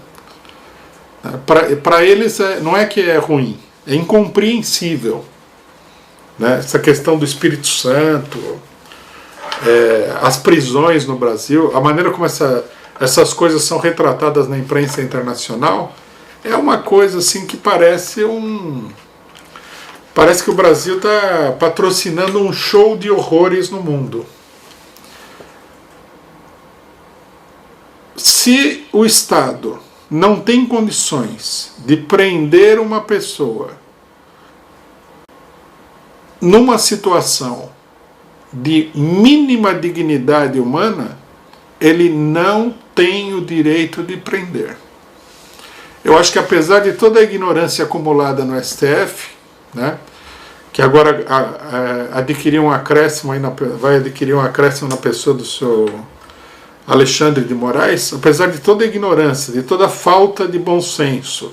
Para eles não é que é ruim, é incompreensível, né? Essa questão do Espírito Santo, as prisões no Brasil, a maneira como essas coisas são retratadas na imprensa internacional, é uma coisa assim que parece que o Brasil está patrocinando um show de horrores no mundo. Se o Estado não tem condições de prender uma pessoa numa situação de mínima dignidade humana, ele não tem o direito de prender. Eu acho que apesar de toda a ignorância acumulada no STF, né, que agora adquiriu um acréscimo vai adquirir um acréscimo na pessoa do seu Alexandre de Moraes, apesar de toda a ignorância, de toda a falta de bom senso,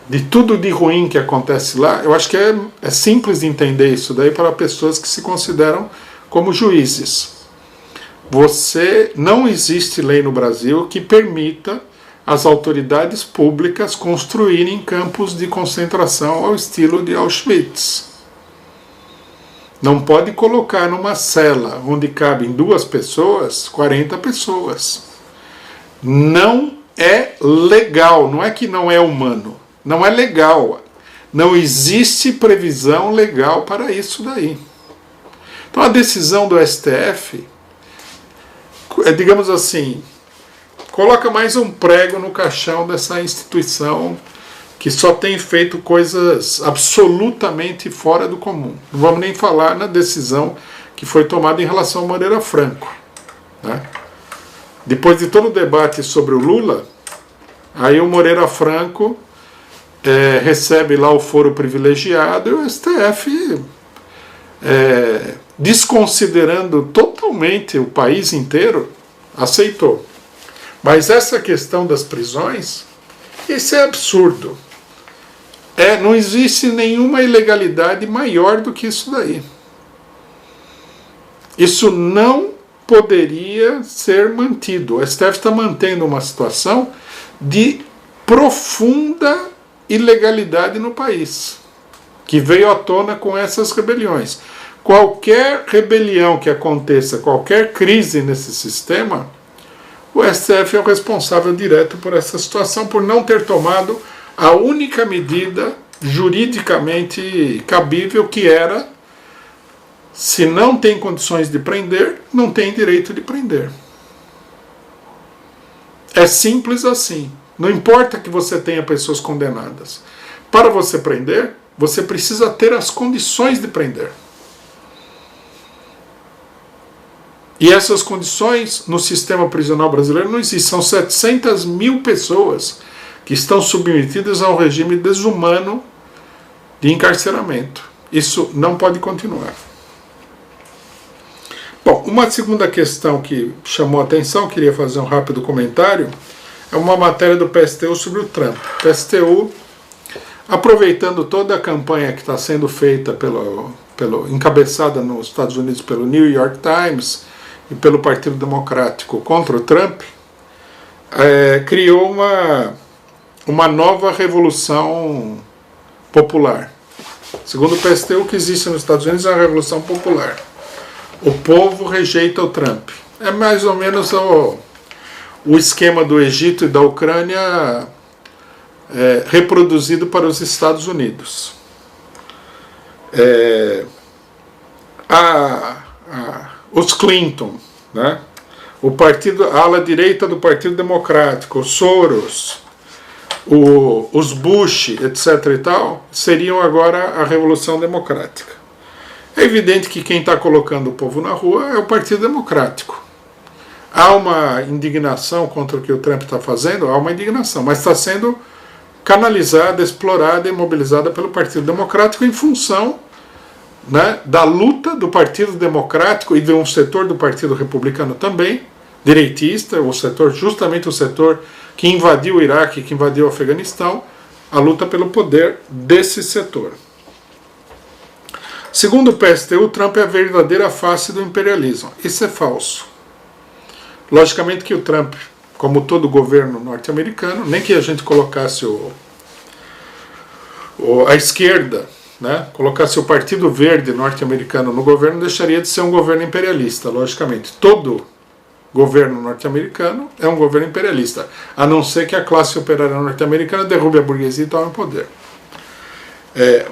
de tudo de ruim que acontece lá, eu acho que é simples de entender isso daí para pessoas que se consideram como juízes. Não existe lei no Brasil que permita as autoridades públicas construírem campos de concentração ao estilo de Auschwitz. Não pode colocar numa cela onde cabem 2 pessoas, 40 pessoas. Não é legal, não é que não é humano, não é legal. Não existe previsão legal para isso daí. Então a decisão do STF, digamos assim, coloca mais um prego no caixão dessa instituição que só tem feito coisas absolutamente fora do comum. Não vamos nem falar na decisão que foi tomada em relação ao Moreira Franco, né? Depois de todo o debate sobre o Lula, aí o Moreira Franco recebe lá o foro privilegiado e o STF, desconsiderando totalmente o país inteiro, aceitou. Mas essa questão das prisões, isso é absurdo. Não existe nenhuma ilegalidade maior do que isso daí. Isso não poderia ser mantido. O STF está mantendo uma situação de profunda ilegalidade no país, que veio à tona com essas rebeliões. Qualquer rebelião que aconteça, qualquer crise nesse sistema, o STF é o responsável direto por essa situação, por não ter tomado a única medida juridicamente cabível, que era: se não tem condições de prender, não tem direito de prender. É simples assim. Não importa que você tenha pessoas condenadas. Para você prender, você precisa ter as condições de prender. E essas condições no sistema prisional brasileiro não existem. São 700 mil pessoas que estão submetidas a um regime desumano de encarceramento. Isso não pode continuar. Bom, uma segunda questão que chamou a atenção, queria fazer um rápido comentário, é uma matéria do PSTU sobre o Trump. O PSTU, aproveitando toda a campanha que está sendo feita encabeçada nos Estados Unidos pelo New York Times e pelo Partido Democrático contra o Trump, criou uma nova revolução popular. Segundo o PSTU, o que existe nos Estados Unidos é a revolução popular. O povo rejeita o Trump. É mais ou menos o esquema do Egito e da Ucrânia reproduzido para os Estados Unidos. Os Clinton, né? A ala direita do Partido Democrático, os Soros, os Bush, etc. e tal, seriam agora a Revolução Democrática. É evidente que quem está colocando o povo na rua é o Partido Democrático. Há uma indignação contra o que o Trump está fazendo, há uma indignação, mas está sendo canalizada, explorada e mobilizada pelo Partido Democrático em função, né, da luta do Partido Democrático e de um setor do Partido Republicano também, direitista, justamente o setor que invadiu o Iraque, que invadiu o Afeganistão, a luta pelo poder desse setor. Segundo o PSTU, Trump é a verdadeira face do imperialismo. Isso é falso. Logicamente que o Trump, como todo governo norte-americano, nem que a gente colocasse a esquerda, né, colocasse o Partido Verde norte-americano no governo, deixaria de ser um governo imperialista, logicamente. Todo governo norte-americano é um governo imperialista, a não ser que a classe operária norte-americana derrube a burguesia e tome o poder.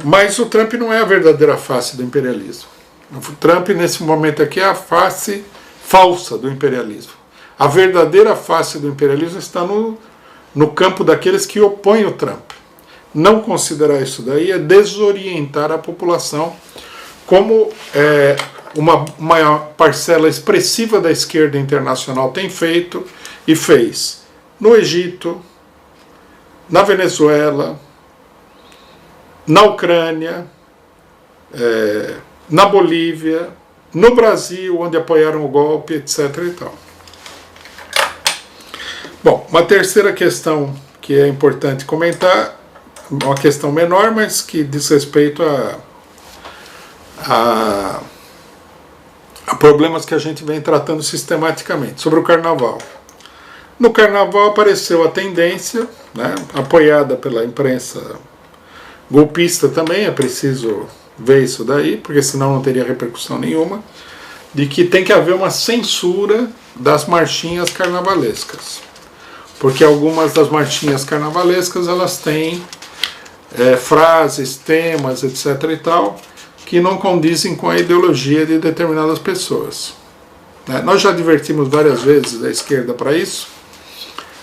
Mas o Trump não é a verdadeira face do imperialismo. O Trump, nesse momento aqui, é a face falsa do imperialismo. A verdadeira face do imperialismo está no campo daqueles que opõem o Trump. Não considerar isso daí é desorientar a população, como uma parcela expressiva da esquerda internacional tem feito e fez no Egito, na Venezuela, na Ucrânia, na Bolívia, no Brasil, onde apoiaram o golpe, etc. e tal. Bom, uma terceira questão que é importante comentar, uma questão menor, mas que diz respeito a problemas que a gente vem tratando sistematicamente, sobre o Carnaval. No Carnaval apareceu a tendência, né, apoiada pela imprensa golpista também, é preciso ver isso daí, porque senão não teria repercussão nenhuma, de que tem que haver uma censura das marchinhas carnavalescas. Porque algumas das marchinhas carnavalescas, elas têm frases, temas, etc. e tal, que não condizem com a ideologia de determinadas pessoas. Nós já advertimos várias vezes a esquerda para isso,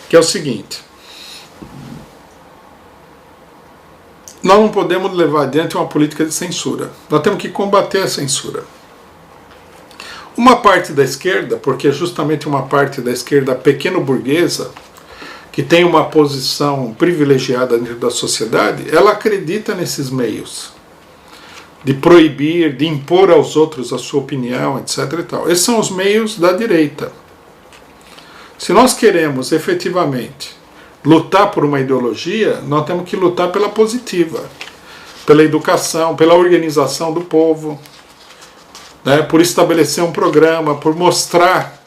que é o seguinte: nós não podemos levar adiante uma política de censura. Nós temos que combater a censura. Uma parte da esquerda, porque é justamente uma parte da esquerda pequeno-burguesa, que tem uma posição privilegiada dentro da sociedade, ela acredita nesses meios de proibir, de impor aos outros a sua opinião, etc. e tal. Esses são os meios da direita. Se nós queremos efetivamente lutar por uma ideologia, nós temos que lutar pela positiva, pela educação, pela organização do povo, né, por estabelecer um programa, por mostrar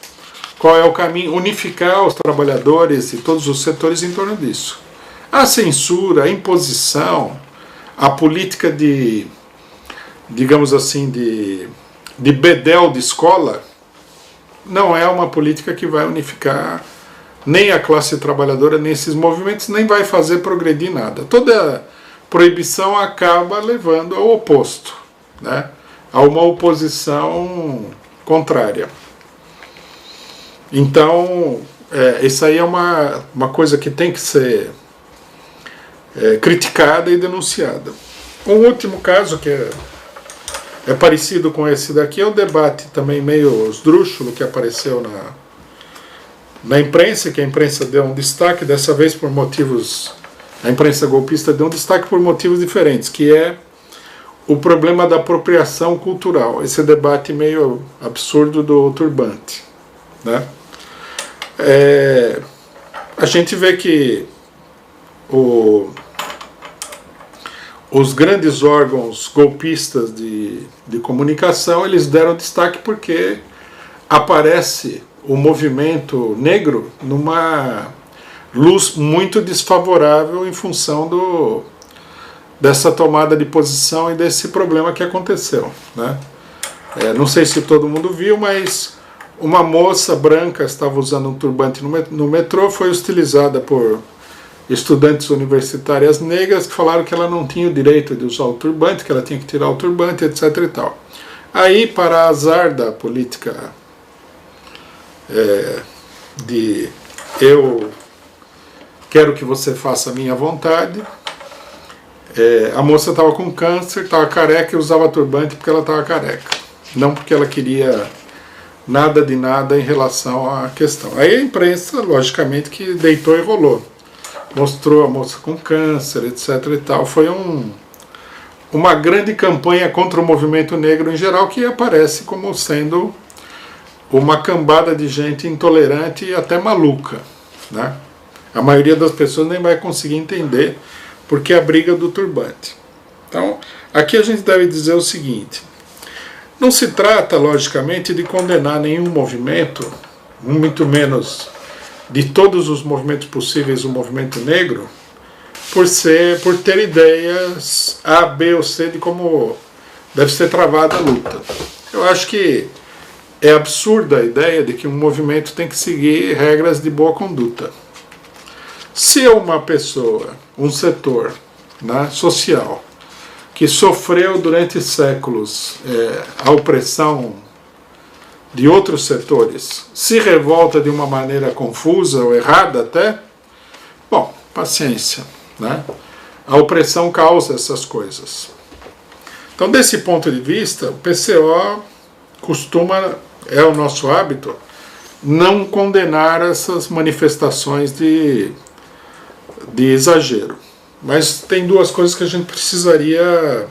qual é o caminho, unificar os trabalhadores e todos os setores em torno disso. A censura, a imposição, a política de, digamos assim, de bedel de escola, não é uma política que vai unificar nem a classe trabalhadora, nem esses movimentos, nem vai fazer progredir nada. Toda proibição acaba levando ao oposto, né? A uma oposição contrária. Então, isso aí é uma coisa que tem que ser criticada e denunciada. Um último caso que é parecido com esse daqui é o debate também meio esdrúxulo que apareceu na imprensa, que a imprensa deu um destaque, dessa vez por motivos... A imprensa golpista deu um destaque por motivos diferentes, que é o problema da apropriação cultural, esse debate meio absurdo do turbante, né? A gente vê que os grandes órgãos golpistas de comunicação, eles deram destaque porque aparece o movimento negro numa luz muito desfavorável em função dessa tomada de posição e desse problema que aconteceu, né? Não sei se todo mundo viu, mas uma moça branca estava usando um turbante no metrô, foi hostilizada por estudantes universitárias negras que falaram que ela não tinha o direito de usar o turbante, que ela tinha que tirar o turbante, etc. e tal. Aí, para azar da política de eu quero que você faça a minha vontade, a moça estava com câncer, estava careca e usava turbante porque ela estava careca, não porque ela queria nada de nada em relação à questão. Aí a imprensa, logicamente, que deitou e rolou. Mostrou a moça com câncer, etc. e tal. Foi uma grande campanha contra o movimento negro em geral, que aparece como sendo uma cambada de gente intolerante e até maluca, né? A maioria das pessoas nem vai conseguir entender porque a briga do turbante. Então, aqui a gente deve dizer o seguinte: não se trata, logicamente, de condenar nenhum movimento, muito menos de todos os movimentos possíveis o movimento negro, por ter ideias A, B ou C de como deve ser travada a luta. Eu acho que é absurda a ideia de que um movimento tem que seguir regras de boa conduta. Se uma pessoa, um setor, né, social, que sofreu durante séculos a opressão de outros setores, se revolta de uma maneira confusa ou errada até, bom, paciência, né? A opressão causa essas coisas. Então, desse ponto de vista, o PCO costuma, é o nosso hábito, não condenar essas manifestações de exagero. Mas tem duas coisas que a gente precisaria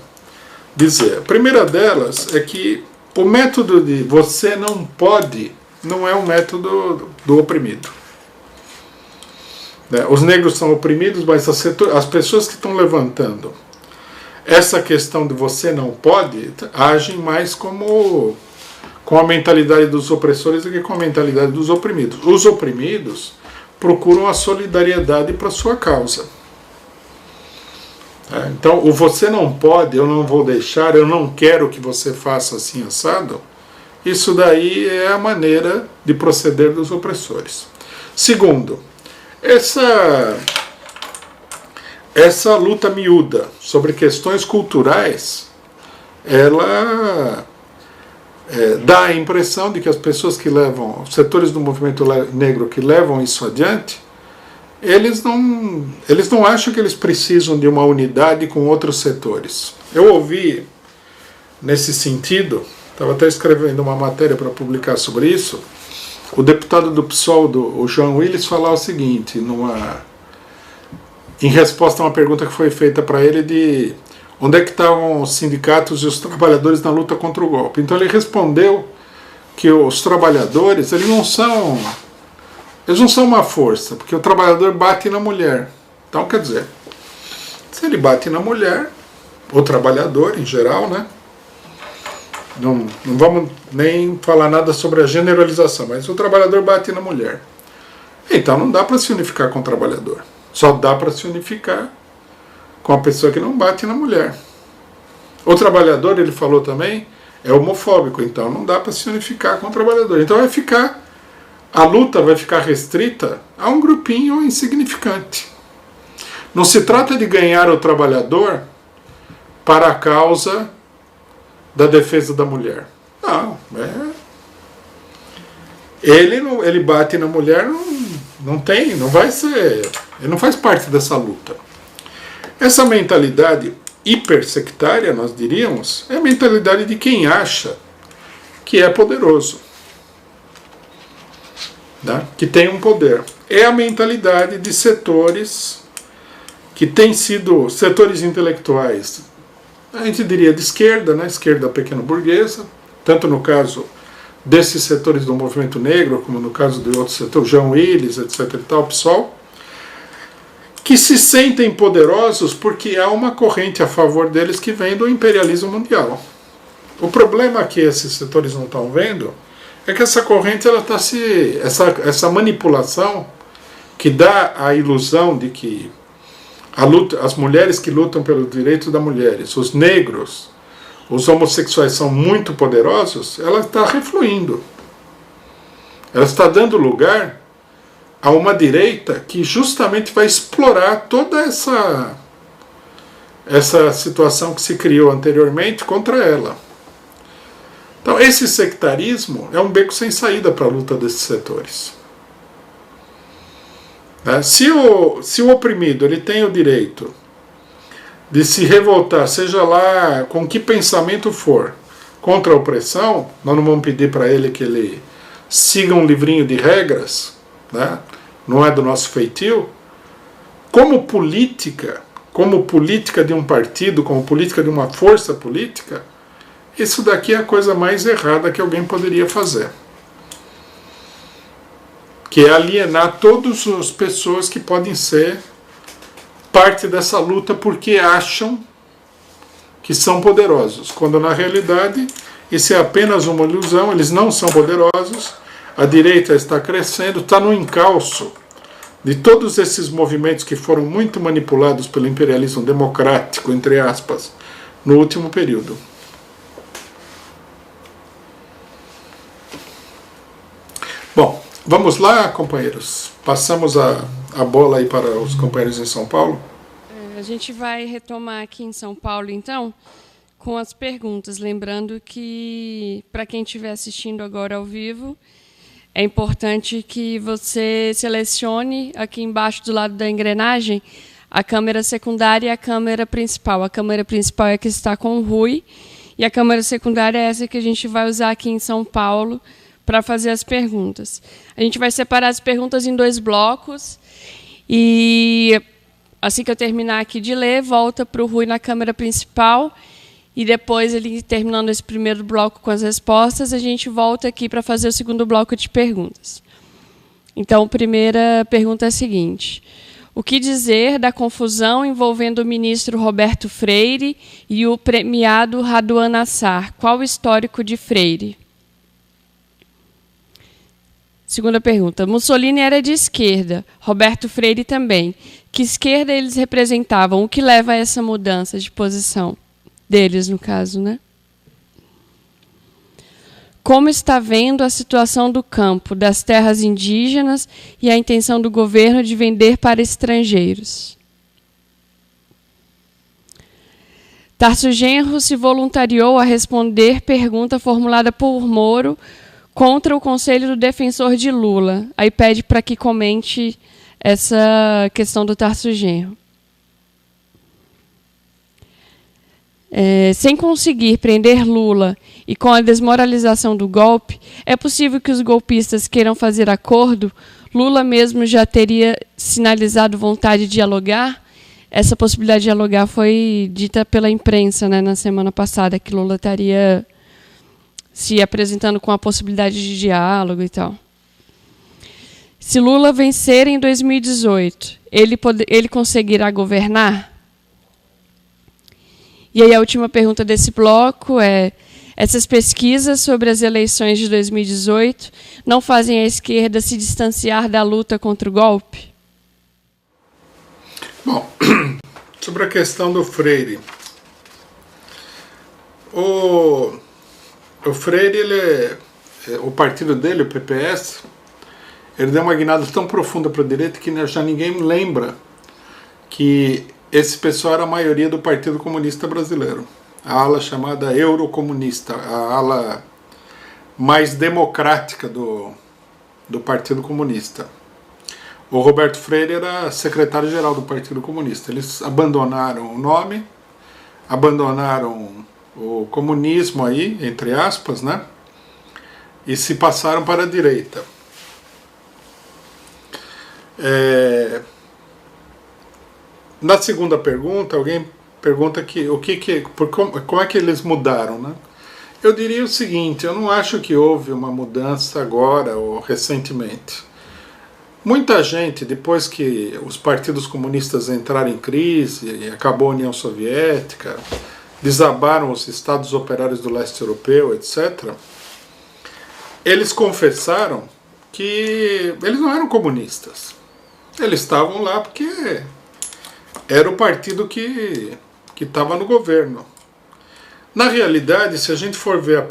dizer. A primeira delas é que o método de você não pode não é um método do oprimido. Os negros são oprimidos, mas as pessoas que estão levantando essa questão de você não pode agem mais com a mentalidade dos opressores do que com a mentalidade dos oprimidos. Os oprimidos procuram a solidariedade para a sua causa. Então, o você não pode, eu não vou deixar, eu não quero que você faça assim assado, isso daí é a maneira de proceder dos opressores. Segundo, essa luta miúda sobre questões culturais, ela dá a impressão de que as pessoas que levam, os setores do movimento negro que levam isso adiante, eles não acham que eles precisam de uma unidade com outros setores. Eu ouvi, nesse sentido, estava até escrevendo uma matéria para publicar sobre isso, o deputado do PSOL, o João Willis, falar o seguinte, em resposta a uma pergunta que foi feita para ele de onde é que estavam os sindicatos e os trabalhadores na luta contra o golpe. Então ele respondeu que os trabalhadores, eles não são uma força, porque o trabalhador bate na mulher. Então, quer dizer, se ele bate na mulher, o trabalhador em geral, né? Não vamos nem falar nada sobre a generalização, mas o trabalhador bate na mulher. Então não dá para se unificar com o trabalhador. Só dá para se unificar com a pessoa que não bate na mulher. O trabalhador, ele falou também, é homofóbico, então não dá para se unificar com o trabalhador. Então a luta vai ficar restrita a um grupinho insignificante. Não se trata de ganhar o trabalhador para a causa da defesa da mulher. Não, ele bate na mulher, não vai ser, ele não faz parte dessa luta. Essa mentalidade hipersectária, nós diríamos, é a mentalidade de quem acha que é poderoso, né? Que tem um poder. É a mentalidade de setores que têm sido setores intelectuais, a gente diria de esquerda, né? Esquerda pequeno-burguesa, tanto no caso desses setores do movimento negro, como no caso de outros setores, João Willis, etc. e tal, PSOL, que se sentem poderosos porque há uma corrente a favor deles que vem do imperialismo mundial. O problema que esses setores não estão vendo é que essa corrente, essa manipulação que dá a ilusão de que as mulheres que lutam pelos direitos das mulheres, os negros, os homossexuais são muito poderosos, ela está refluindo. Ela está dando lugar a uma direita que justamente vai explorar toda essa situação que se criou anteriormente contra ela. Então esse sectarismo é um beco sem saída para a luta desses setores. Se o oprimido ele tem o direito de se revoltar, seja lá com que pensamento for, contra a opressão, nós não vamos pedir para ele que ele siga um livrinho de regras, né? Não é do nosso feitio. Como política de um partido, como política de uma força política, isso daqui é a coisa mais errada que alguém poderia fazer. Que é alienar todas as pessoas que podem ser parte dessa luta porque acham que são poderosos, quando na realidade isso é apenas uma ilusão, eles não são poderosos, a direita está crescendo, está no encalço de todos esses movimentos que foram muito manipulados pelo imperialismo democrático, entre aspas, no último período. Bom, vamos lá, companheiros. Passamos a bola aí para os companheiros em São Paulo. A gente vai retomar aqui em São Paulo, então, com as perguntas. Lembrando que, para quem estiver assistindo agora ao vivo, é importante que você selecione aqui embaixo do lado da engrenagem a câmera secundária e a câmera principal. A câmera principal é a que está com o Rui e a câmera secundária é essa que a gente vai usar aqui em São Paulo para fazer as perguntas. A gente vai separar as perguntas em 2 blocos e, assim que eu terminar aqui de ler, volta para o Rui na câmera principal e depois, ele terminando esse primeiro bloco com as respostas, a gente volta aqui para fazer o segundo bloco de perguntas. Então, a primeira pergunta é a seguinte: o que dizer da confusão envolvendo o ministro Roberto Freire e o premiado Raduan Nassar? Qual o histórico de Freire? Segunda pergunta: Mussolini era de esquerda, Roberto Freire também. Que esquerda eles representavam? O que leva a essa mudança de posição? Deles, no caso, né? Como está vendo a situação do campo, das terras indígenas e a intenção do governo de vender para estrangeiros? Tarso Genro se voluntariou a responder pergunta formulada por Moro contra o Conselho do Defensor de Lula. Aí pede para que comente essa questão do Tarso Genro. Sem conseguir prender Lula e com a desmoralização do golpe, é possível que os golpistas queiram fazer acordo? Lula mesmo já teria sinalizado vontade de dialogar? Essa possibilidade de dialogar foi dita pela imprensa, né, na semana passada, que Lula estaria se apresentando com a possibilidade de diálogo e tal. Se Lula vencer em 2018, ele conseguirá governar? E aí a última pergunta desse bloco é: essas pesquisas sobre as eleições de 2018 não fazem a esquerda se distanciar da luta contra o golpe? Bom, sobre a questão do Freire. O Freire, o partido dele, o PPS, ele deu uma guinada tão profunda para a direita que já ninguém lembra que esse pessoal era a maioria do Partido Comunista Brasileiro. A ala chamada eurocomunista, a ala mais democrática do Partido Comunista. O Roberto Freire era secretário-geral do Partido Comunista. Eles abandonaram o nome, abandonaram o comunismo aí, entre aspas, né? E se passaram para a direita. Na segunda pergunta, alguém pergunta como é que eles mudaram, né? Eu diria o seguinte: eu não acho que houve uma mudança agora ou recentemente. Muita gente, depois que os partidos comunistas entraram em crise, acabou a União Soviética, desabaram os Estados Operários do Leste Europeu, etc., eles confessaram que eles não eram comunistas. Eles estavam lá porque era o partido que estava no governo. Na realidade, se a gente for ver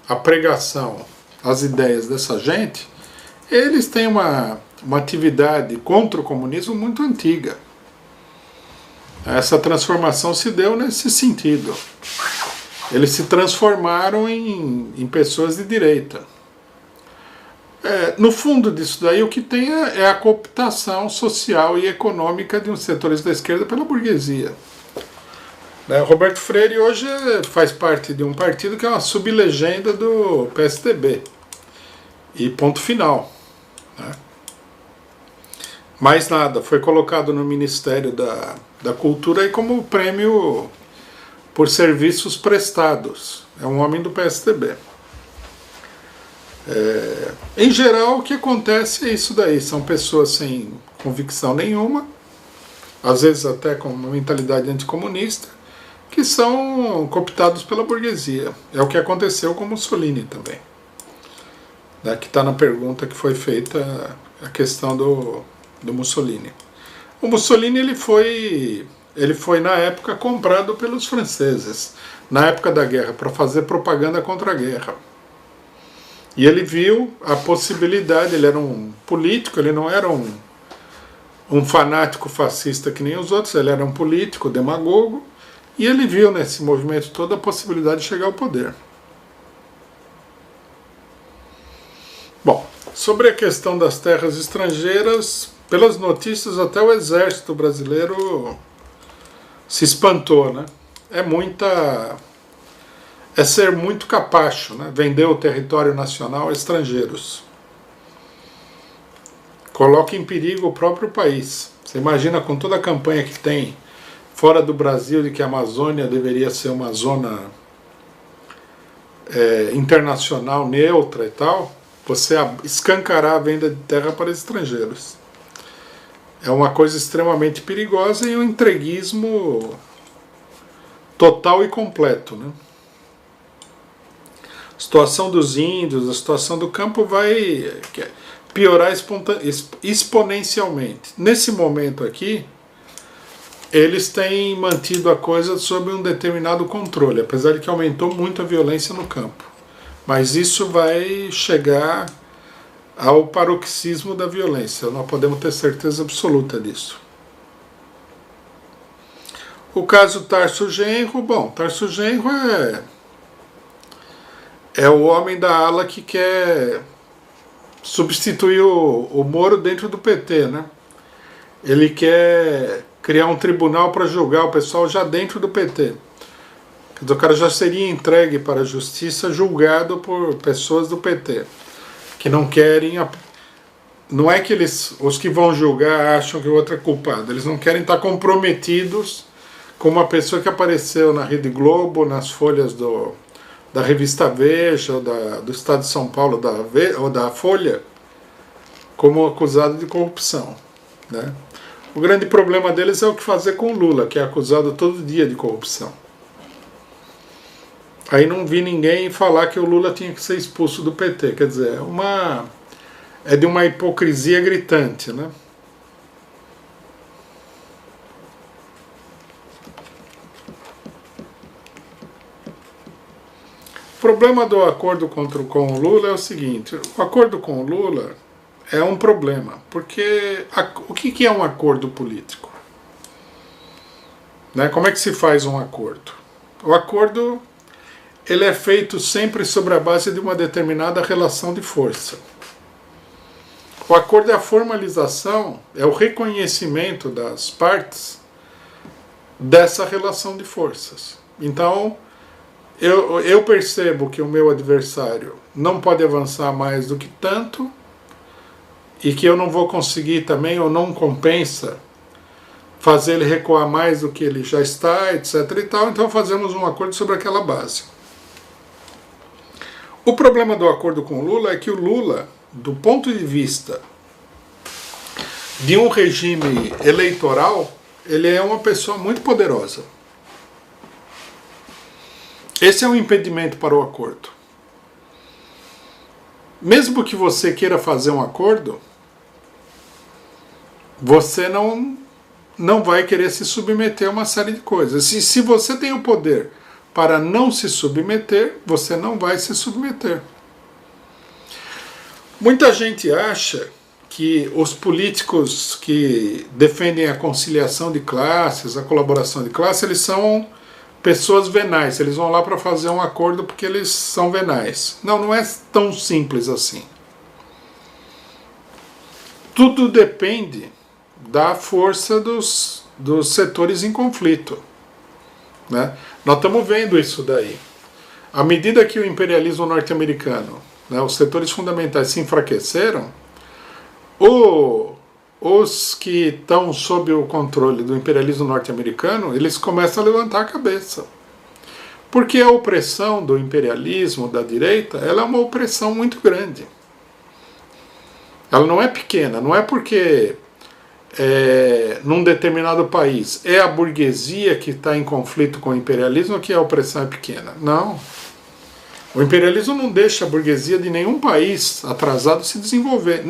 a pregação, as ideias dessa gente, eles têm uma atividade contra o comunismo muito antiga. Essa transformação se deu nesse sentido. Eles se transformaram em pessoas de direita. No fundo disso daí, o que tem é a cooptação social e econômica de uns setores da esquerda pela burguesia. Roberto Freire hoje faz parte de um partido que é uma sublegenda do PSDB. E ponto final. Mais nada, foi colocado no Ministério da Cultura aí como prêmio por serviços prestados. É um homem do PSDB. Em geral, o que acontece é isso daí: são pessoas sem convicção nenhuma, às vezes até com uma mentalidade anticomunista, que são cooptados pela burguesia. É o que aconteceu com Mussolini também. Que está na pergunta que foi feita a questão do Mussolini. O Mussolini ele foi na época comprado pelos franceses, na época da guerra, para fazer propaganda contra a guerra. E ele viu a possibilidade, ele era um político, ele não era um fanático fascista que nem os outros, ele era um político, demagogo, e ele viu nesse movimento todo a possibilidade de chegar ao poder. Bom, sobre a questão das terras estrangeiras, pelas notícias até o exército brasileiro se espantou, né? É ser muito capacho, né? Vender o território nacional a estrangeiros. Coloca em perigo o próprio país. Você imagina com toda a campanha que tem fora do Brasil de que a Amazônia deveria ser uma zona internacional neutra e tal, você escancarar a venda de terra para estrangeiros. É uma coisa extremamente perigosa e um entreguismo total e completo, né? A situação dos índios, a situação do campo vai piorar exponencialmente. Nesse momento aqui, eles têm mantido a coisa sob um determinado controle, apesar de que aumentou muito a violência no campo. Mas isso vai chegar ao paroxismo da violência, nós podemos ter certeza absoluta disso. O caso Tarso Genro, bom, Tarso Genro é o homem da ala que quer substituir o Moro dentro do PT, né? Ele quer criar um tribunal para julgar o pessoal já dentro do PT. Quer dizer, o cara já seria entregue para a justiça julgado por pessoas do PT, que não querem... Não é que os que vão julgar acham que o outro é culpado, eles não querem estar comprometidos com uma pessoa que apareceu na Rede Globo, nas folhas da revista Veja, ou do Estado de São Paulo, ou da Folha, como acusado de corrupção, né? O grande problema deles é o que fazer com o Lula, que é acusado todo dia de corrupção. Aí não vi ninguém falar que o Lula tinha que ser expulso do PT, quer dizer, é de uma hipocrisia gritante, né? O problema do acordo com o Lula é o seguinte: o acordo com o Lula é um problema, porque o que é um acordo político? Né? Como é que se faz um acordo? O acordo ele é feito sempre sobre a base de uma determinada relação de força. O acordo é a formalização, é o reconhecimento das partes dessa relação de forças. Então, eu percebo que o meu adversário não pode avançar mais do que tanto e que eu não vou conseguir também, ou não compensa, fazer ele recuar mais do que ele já está, etc. e tal, então fazemos um acordo sobre aquela base. O problema do acordo com o Lula é que o Lula, do ponto de vista de um regime eleitoral, ele é uma pessoa muito poderosa. Esse é um impedimento para o acordo. Mesmo que você queira fazer um acordo, você não vai querer se submeter a uma série de coisas. Se você tem o poder para não se submeter, você não vai se submeter. Muita gente acha que os políticos que defendem a conciliação de classes, a colaboração de classes, eles são pessoas venais, eles vão lá para fazer um acordo porque eles são venais. Não, não é tão simples assim. Tudo depende da força dos setores em conflito, né? Nós estamos vendo isso daí. À medida que o imperialismo norte-americano, né, os setores fundamentais se enfraqueceram, os que estão sob o controle do imperialismo norte-americano, eles começam a levantar a cabeça. Porque a opressão do imperialismo da direita, ela é uma opressão muito grande. Ela não é pequena, não é porque num determinado país, é a burguesia que está em conflito com o imperialismo ou que a opressão é pequena? Não. O imperialismo não deixa a burguesia de nenhum país atrasado se desenvolver,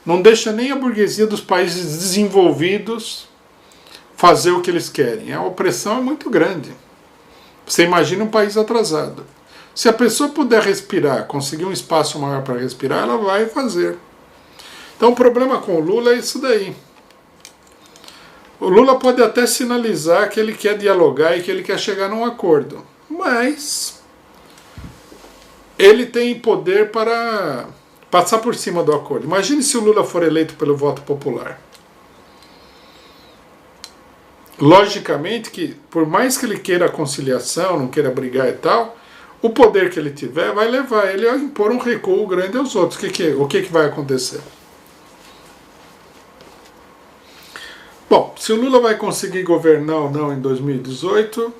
não deixa nem a burguesia dos países desenvolvidos fazer o que eles querem. A opressão é muito grande. Você imagina um país atrasado. Se a pessoa puder respirar, conseguir um espaço maior para respirar, ela vai fazer. Então o problema com o Lula é isso daí. O Lula pode até sinalizar que ele quer dialogar e que ele quer chegar num acordo, mas ele tem poder para passar por cima do acordo. Imagine se o Lula for eleito pelo voto popular. Logicamente que, por mais que ele queira a conciliação, não queira brigar e tal, o poder que ele tiver vai levar ele a impor um recuo grande aos outros. O que vai acontecer? Bom, se o Lula vai conseguir governar ou não em 2018,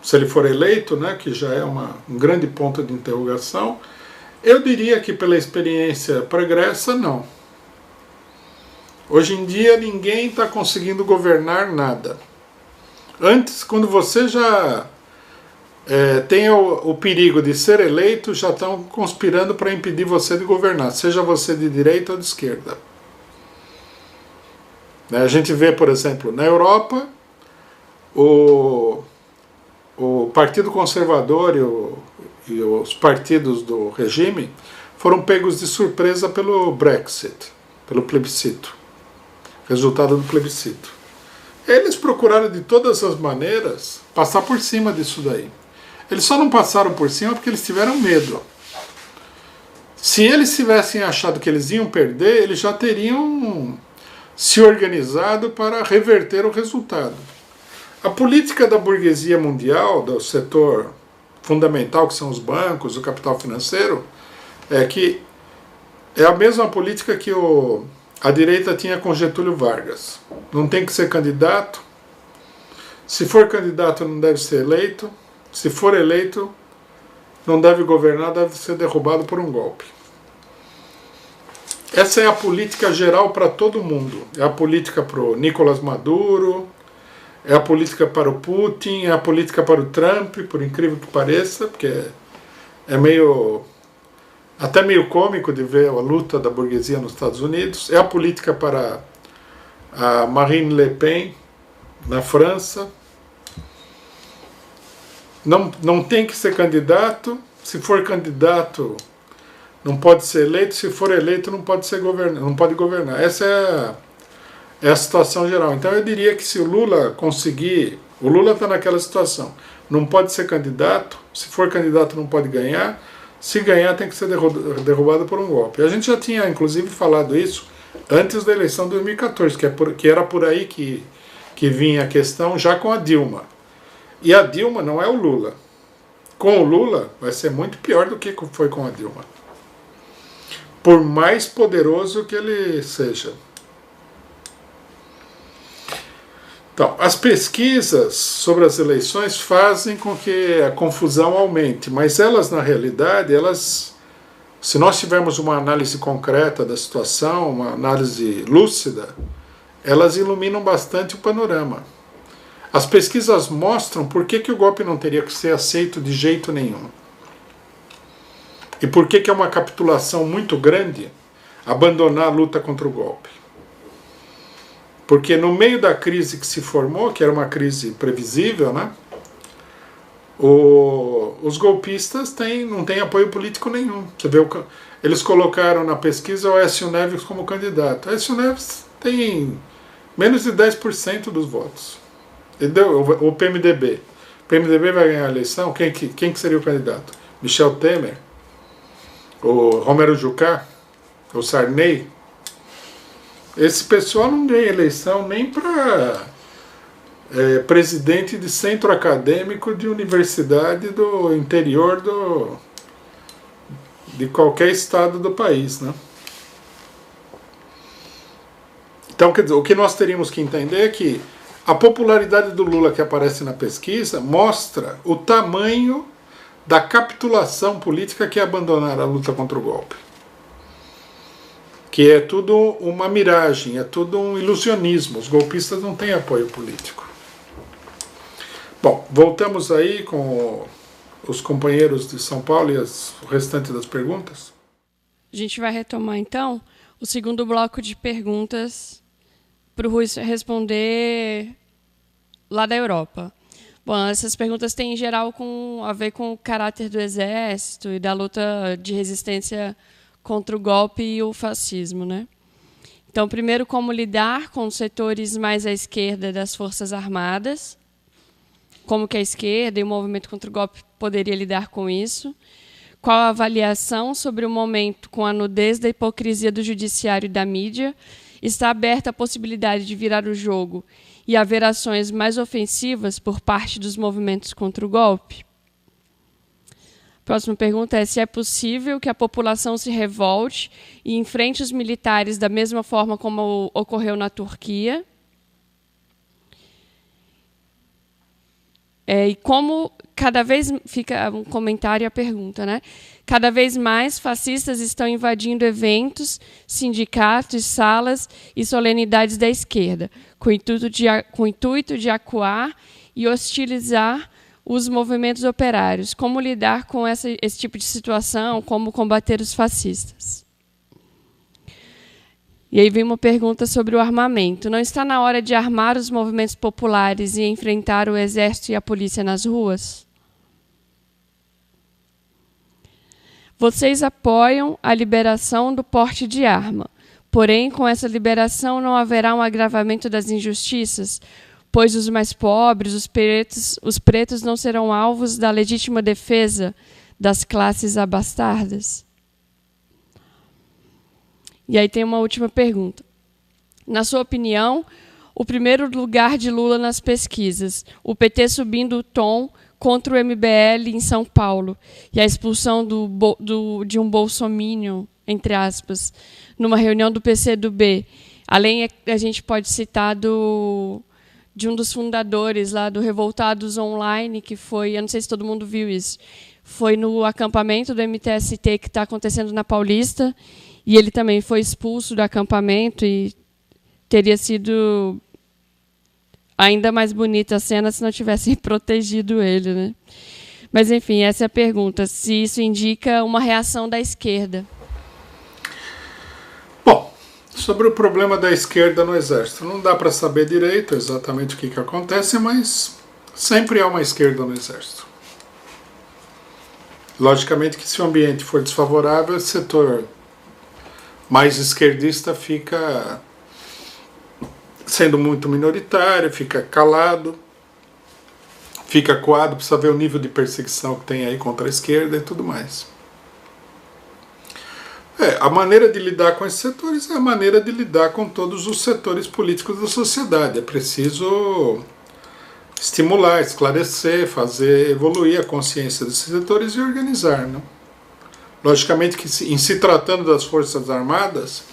se ele for eleito, né, que já é um grande ponto de interrogação, eu diria que pela experiência pregressa, não. Hoje em dia ninguém está conseguindo governar nada. Antes, quando você já tem o perigo de ser eleito, já estão conspirando para impedir você de governar, seja você de direita ou de esquerda. A gente vê, por exemplo, na Europa, o Partido Conservador e os partidos do regime foram pegos de surpresa pelo Brexit, pelo plebiscito, resultado do plebiscito. Eles procuraram de todas as maneiras passar por cima disso daí. Eles só não passaram por cima porque eles tiveram medo. Se eles tivessem achado que eles iam perder, eles já teriam se organizado para reverter o resultado. A política da burguesia mundial, do setor fundamental, que são os bancos, o capital financeiro, é a mesma política que a direita tinha com Getúlio Vargas. Não tem que ser candidato. Se for candidato, não deve ser eleito. Se for eleito, não deve governar, deve ser derrubado por um golpe. Essa é a política geral para todo mundo. É a política para o Nicolás Maduro, é a política para o Putin, é a política para o Trump, por incrível que pareça, porque é até meio cômico de ver a luta da burguesia nos Estados Unidos. É a política para a Marine Le Pen na França. Não tem que ser candidato. Se for candidato, não pode ser eleito. Se for eleito, não pode governar. Essa é a situação geral. Então eu diria que se o Lula conseguir... O Lula está naquela situação. Não pode ser candidato. Se for candidato, não pode ganhar. Se ganhar, tem que ser derrubado por um golpe. A gente já tinha, inclusive, falado isso antes da eleição de 2014, que era por aí que vinha a questão, já com a Dilma. E a Dilma não é o Lula. Com o Lula, vai ser muito pior do que foi com a Dilma. Por mais poderoso que ele seja. Então, as pesquisas sobre as eleições fazem com que a confusão aumente, mas elas, na realidade, se nós tivermos uma análise concreta da situação, uma análise lúcida, elas iluminam bastante o panorama. As pesquisas mostram por que o golpe não teria que ser aceito de jeito nenhum. E por que é uma capitulação muito grande abandonar a luta contra o golpe. Porque no meio da crise que se formou, que era uma crise previsível, né, os golpistas não têm apoio político nenhum. Você vê, eles colocaram na pesquisa o Aécio Neves como candidato. O Aécio Neves tem menos de 10% dos votos. O PMDB. O PMDB vai ganhar a eleição? Quem que seria o candidato? Michel Temer? O Romero Jucá? O Sarney? Esse pessoal não ganha eleição nem para presidente de centro acadêmico de universidade do interior de qualquer estado do país, né? Então, quer dizer, o que nós teríamos que entender é que a popularidade do Lula que aparece na pesquisa mostra o tamanho da capitulação política que é abandonar a luta contra o golpe. que é tudo uma miragem, é tudo um ilusionismo. Os golpistas não têm apoio político. Bom, voltamos aí com os companheiros de São Paulo e o restante das perguntas. A gente vai retomar, então, o segundo bloco de perguntas para o Rui responder lá da Europa. Bom, essas perguntas têm, em geral, a ver com o caráter do Exército e da luta de resistência contra o golpe e o fascismo, né? Então, primeiro, como lidar com os setores mais à esquerda das Forças Armadas, como que a esquerda e o movimento contra o golpe poderia lidar com isso, qual a avaliação sobre o momento com a nudez da hipocrisia do judiciário e da mídia, está aberta a possibilidade de virar o jogo e haver ações mais ofensivas por parte dos movimentos contra o golpe? Próxima pergunta é se é possível que a população se revolte e enfrente os militares da mesma forma como ocorreu na Turquia. E como cada vez fica um comentário e a pergunta, né? Cada vez mais fascistas estão invadindo eventos, sindicatos, salas e solenidades da esquerda, com o intuito de acuar e hostilizar os movimentos operários. Como lidar com esse tipo de situação? Como combater os fascistas? E aí vem uma pergunta sobre o armamento. Não está na hora de armar os movimentos populares e enfrentar o exército e a polícia nas ruas? Vocês apoiam a liberação do porte de arma. Porém, com essa liberação não haverá um agravamento das injustiças, pois os mais pobres, os pretos não serão alvos da legítima defesa das classes abastardas? E aí tem uma última pergunta. Na sua opinião, o primeiro lugar de Lula nas pesquisas, o PT subindo o tom contra o MBL em São Paulo e a expulsão de um bolsominion, entre aspas, numa reunião do PCdoB. Além, a gente pode citar de um dos fundadores lá do Revoltados Online, que foi, eu não sei se todo mundo viu isso, foi no acampamento do MTST que está acontecendo na Paulista, e ele também foi expulso do acampamento e teria sido ainda mais bonita a cena se não tivessem protegido ele, né? Mas, enfim, essa é a pergunta, se isso indica uma reação da esquerda. Bom, sobre o problema da esquerda no Exército, não dá para saber direito exatamente o que acontece, mas sempre há uma esquerda no Exército. Logicamente que se o ambiente for desfavorável, o setor mais esquerdista fica sendo muito minoritário, fica calado, fica acuado, precisa ver o nível de perseguição que tem aí contra a esquerda e tudo mais. A maneira de lidar com esses setores é a maneira de lidar com todos os setores políticos da sociedade. É preciso estimular, esclarecer, fazer evoluir a consciência desses setores e organizar, né? Logicamente que, em se tratando das Forças Armadas,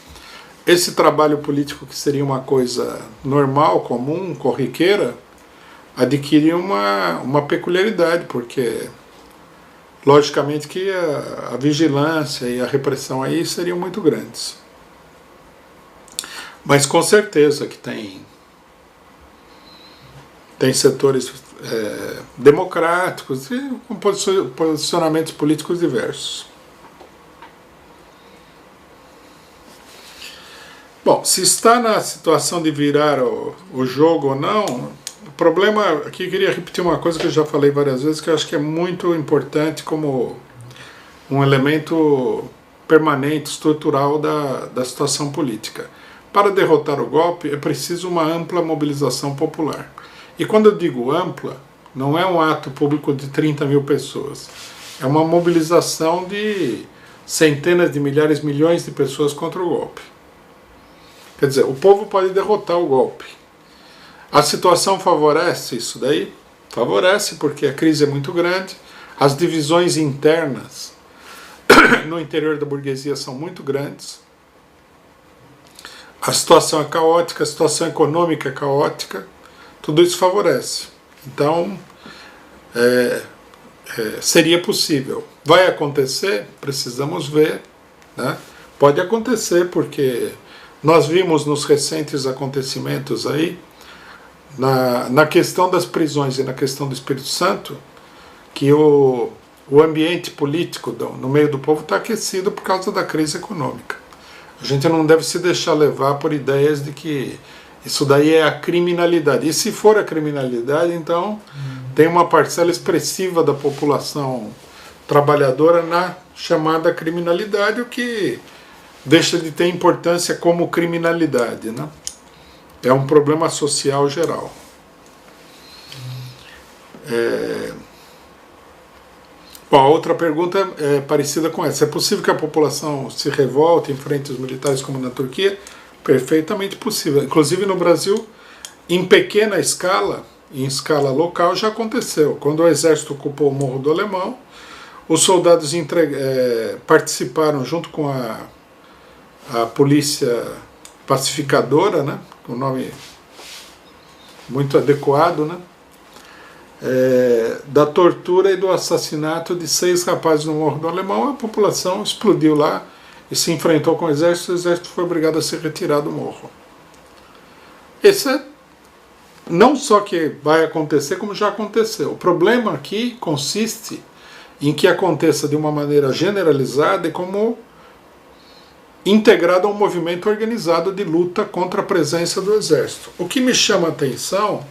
esse trabalho político, que seria uma coisa normal, comum, corriqueira, adquire uma peculiaridade, porque logicamente que a vigilância e a repressão aí seriam muito grandes. Mas com certeza que tem setores democráticos e com posicionamentos políticos diversos. Bom, se está na situação de virar o jogo ou não, o problema aqui, eu queria repetir uma coisa que eu já falei várias vezes, que eu acho que é muito importante como um elemento permanente, estrutural da situação política. Para derrotar o golpe é preciso uma ampla mobilização popular. E quando eu digo ampla, não é um ato público de 30 mil pessoas, é uma mobilização de centenas de milhares, milhões de pessoas contra o golpe. Quer dizer, o povo pode derrotar o golpe. A situação favorece isso daí? Favorece, porque a crise é muito grande, as divisões internas no interior da burguesia são muito grandes, a situação é caótica, a situação econômica é caótica, tudo isso favorece. Então, seria possível. Vai acontecer? Precisamos ver, né? Pode acontecer, porque nós vimos nos recentes acontecimentos aí, na questão das prisões e na questão do Espírito Santo, que o ambiente político no meio do povo está aquecido por causa da crise econômica. A gente não deve se deixar levar por ideias de que isso daí é a criminalidade. E se for a criminalidade, então tem uma parcela expressiva da população trabalhadora na chamada criminalidade, o que deixa de ter importância como criminalidade, né? É um problema social geral. Bom, a outra pergunta é parecida com essa. É possível que a população se revolte em frente aos militares como na Turquia? Perfeitamente possível. Inclusive no Brasil, em pequena escala, em escala local, já aconteceu. Quando o exército ocupou o Morro do Alemão, os soldados participaram junto com a polícia pacificadora, né? Um nome muito adequado, né? Da tortura e do assassinato de 6 rapazes no Morro do Alemão. A população explodiu lá e se enfrentou com o exército foi obrigado a se retirar do morro. Esse é não só que vai acontecer, como já aconteceu. O problema aqui consiste em que aconteça de uma maneira generalizada e como integrado a um movimento organizado de luta contra a presença do exército. O que me chama a atenção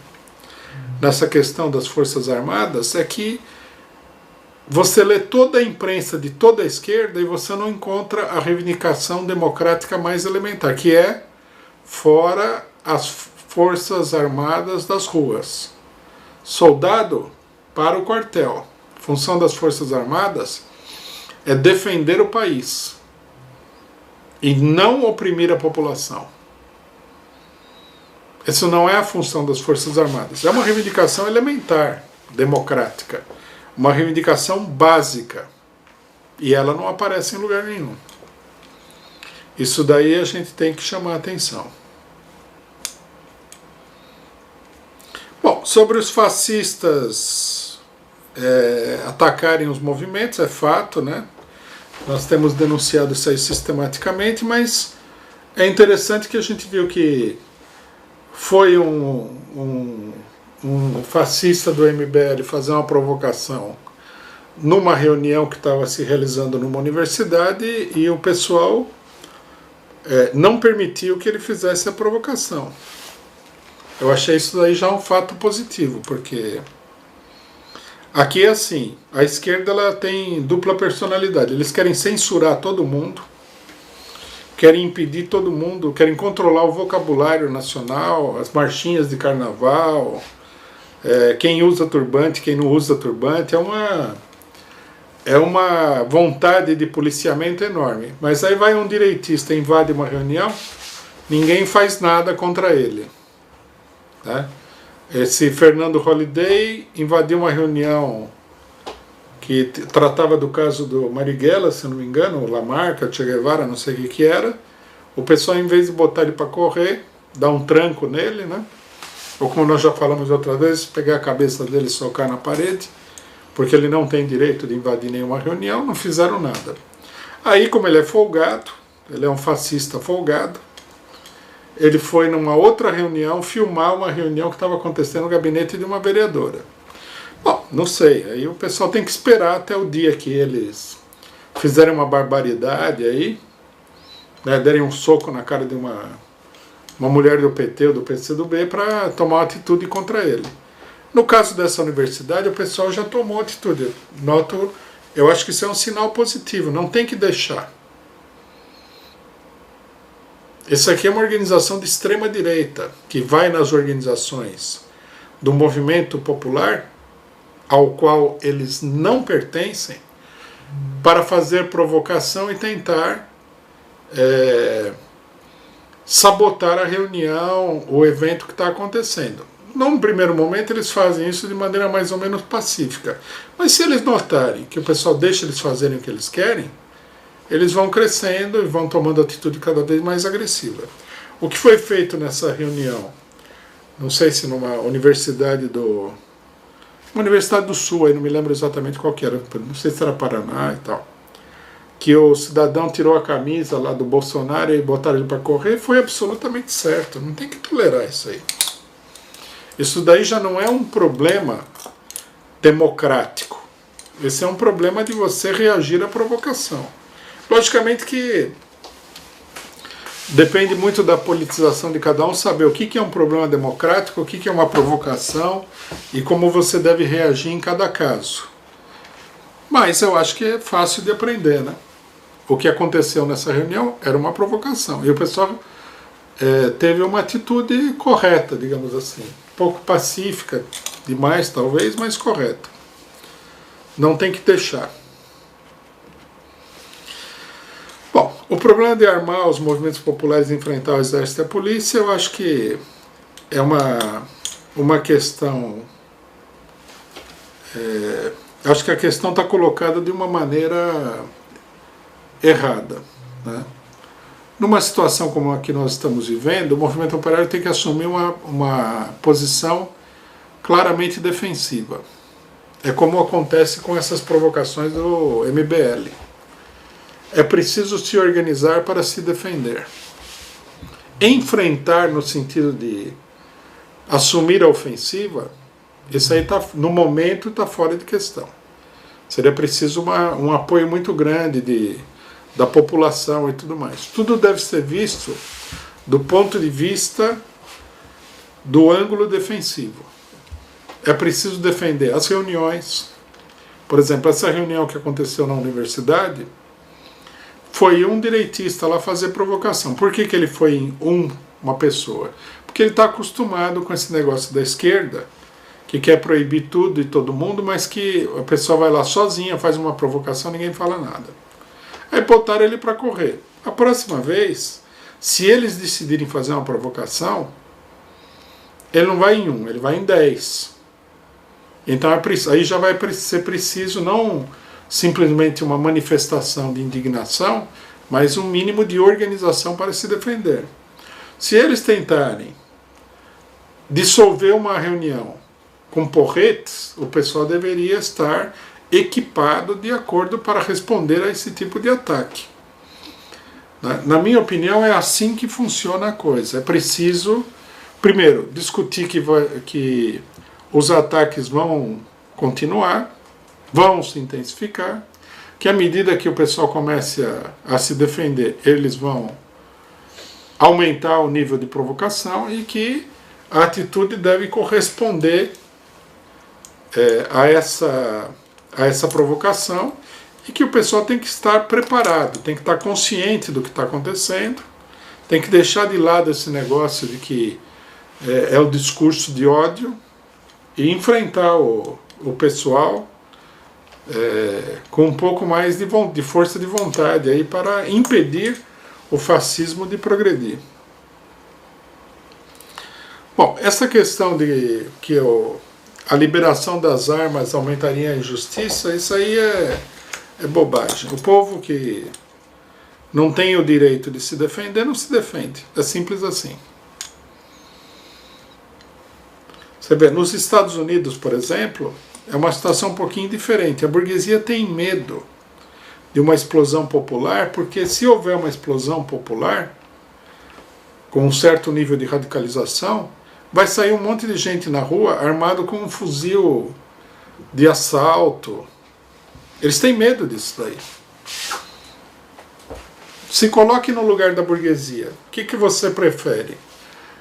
nessa questão das Forças Armadas é que você lê toda a imprensa de toda a esquerda e você não encontra a reivindicação democrática mais elementar, que é fora as Forças Armadas das ruas. Soldado para o quartel. A função das Forças Armadas é defender o país e não oprimir a população. Isso não é a função das Forças Armadas. É uma reivindicação elementar, democrática. Uma reivindicação básica. E ela não aparece em lugar nenhum. Isso daí a gente tem que chamar a atenção. Bom, sobre os fascistas atacarem os movimentos, é fato, né? Nós temos denunciado isso aí sistematicamente, mas é interessante que a gente viu que foi um fascista do MBL fazer uma provocação numa reunião que estava se realizando numa universidade e o pessoal não permitiu que ele fizesse a provocação. Eu achei isso daí já um fato positivo, porque aqui é assim, a esquerda ela tem dupla personalidade, eles querem censurar todo mundo, querem impedir todo mundo, querem controlar o vocabulário nacional, as marchinhas de carnaval, quem usa turbante, quem não usa turbante, é uma vontade de policiamento enorme. Mas aí vai um direitista, invade uma reunião, ninguém faz nada contra ele. Tá? Esse Fernando Holliday invadiu uma reunião que tratava do caso do Marighella, se não me engano, o Lamarca, Che Guevara, não sei o que era. O pessoal, em vez de botar ele para correr, dá um tranco nele, né? Ou como nós já falamos outra vez, pegar a cabeça dele e socar na parede, porque ele não tem direito de invadir nenhuma reunião, não fizeram nada. Aí, como ele é folgado, ele é um fascista folgado, ele foi numa outra reunião filmar uma reunião que estava acontecendo no gabinete de uma vereadora. Bom, não sei, aí o pessoal tem que esperar até o dia que eles fizerem uma barbaridade aí, né, derem um soco na cara de uma mulher do PT ou do PCdoB para tomar uma atitude contra ele. No caso dessa universidade, o pessoal já tomou atitude. Eu acho que isso é um sinal positivo, não tem que deixar. Essa aqui é uma organização de extrema direita, que vai nas organizações do movimento popular, ao qual eles não pertencem, para fazer provocação e tentar sabotar a reunião, o evento que está acontecendo. Num primeiro momento eles fazem isso de maneira mais ou menos pacífica, mas se eles notarem que o pessoal deixa eles fazerem o que eles querem, eles vão crescendo e vão tomando atitude cada vez mais agressiva. O que foi feito nessa reunião, não sei se numa universidade do Sul, aí não me lembro exatamente qual que era, não sei se era Paraná e tal. que o cidadão tirou a camisa lá do Bolsonaro e botaram ele para correr, foi absolutamente certo. Não tem que tolerar isso aí. Isso daí já não é um problema democrático. Esse é um problema de você reagir à provocação. Logicamente que depende muito da politização de cada um, saber o que é um problema democrático, o que é uma provocação e como você deve reagir em cada caso. Mas eu acho que é fácil de aprender, né? O que aconteceu nessa reunião era uma provocação. E o pessoal teve uma atitude correta, digamos assim. Um pouco pacífica demais, talvez, mas correta. Não tem que deixar. Bom, o problema de armar os movimentos populares e enfrentar o exército e a polícia, eu acho que é uma questão... acho que a questão está colocada de uma maneira errada, né? Numa situação como a que nós estamos vivendo, o movimento operário tem que assumir uma posição claramente defensiva. É como acontece com essas provocações do MBL. É preciso se organizar para se defender. Enfrentar no sentido de assumir a ofensiva, isso aí no momento está fora de questão. Seria preciso um apoio muito grande da população e tudo mais. Tudo deve ser visto do ponto de vista do ângulo defensivo. É preciso defender as reuniões. Por exemplo, essa reunião que aconteceu na universidade, foi um direitista lá fazer provocação. Por que ele foi em uma pessoa? Porque ele está acostumado com esse negócio da esquerda, que quer proibir tudo e todo mundo, mas que a pessoa vai lá sozinha, faz uma provocação, ninguém fala nada. Aí botaram ele para correr. A próxima vez, se eles decidirem fazer uma provocação, ele não vai em 1, ele vai em 10. Então aí já vai ser preciso não simplesmente uma manifestação de indignação, mas um mínimo de organização para se defender. Se eles tentarem dissolver uma reunião com porretes, o pessoal deveria estar equipado de acordo para responder a esse tipo de ataque. Na minha opinião, é assim que funciona a coisa. É preciso, primeiro, discutir que os ataques vão continuar, vão se intensificar, que à medida que o pessoal comece a se defender, eles vão aumentar o nível de provocação e que a atitude deve corresponder a essa provocação e que o pessoal tem que estar preparado, tem que estar consciente do que está acontecendo, tem que deixar de lado esse negócio de que é o discurso de ódio e enfrentar o pessoal com um pouco mais de força de vontade aí para impedir o fascismo de progredir. Bom, essa questão de que a liberação das armas aumentaria a injustiça, isso aí é bobagem. O povo que não tem o direito de se defender, não se defende. É simples assim. Você vê, nos Estados Unidos, por exemplo, é uma situação um pouquinho diferente. A burguesia tem medo de uma explosão popular, porque se houver uma explosão popular, com um certo nível de radicalização, vai sair um monte de gente na rua armado com um fuzil de assalto. Eles têm medo disso daí. Se coloque no lugar da burguesia. O que você prefere?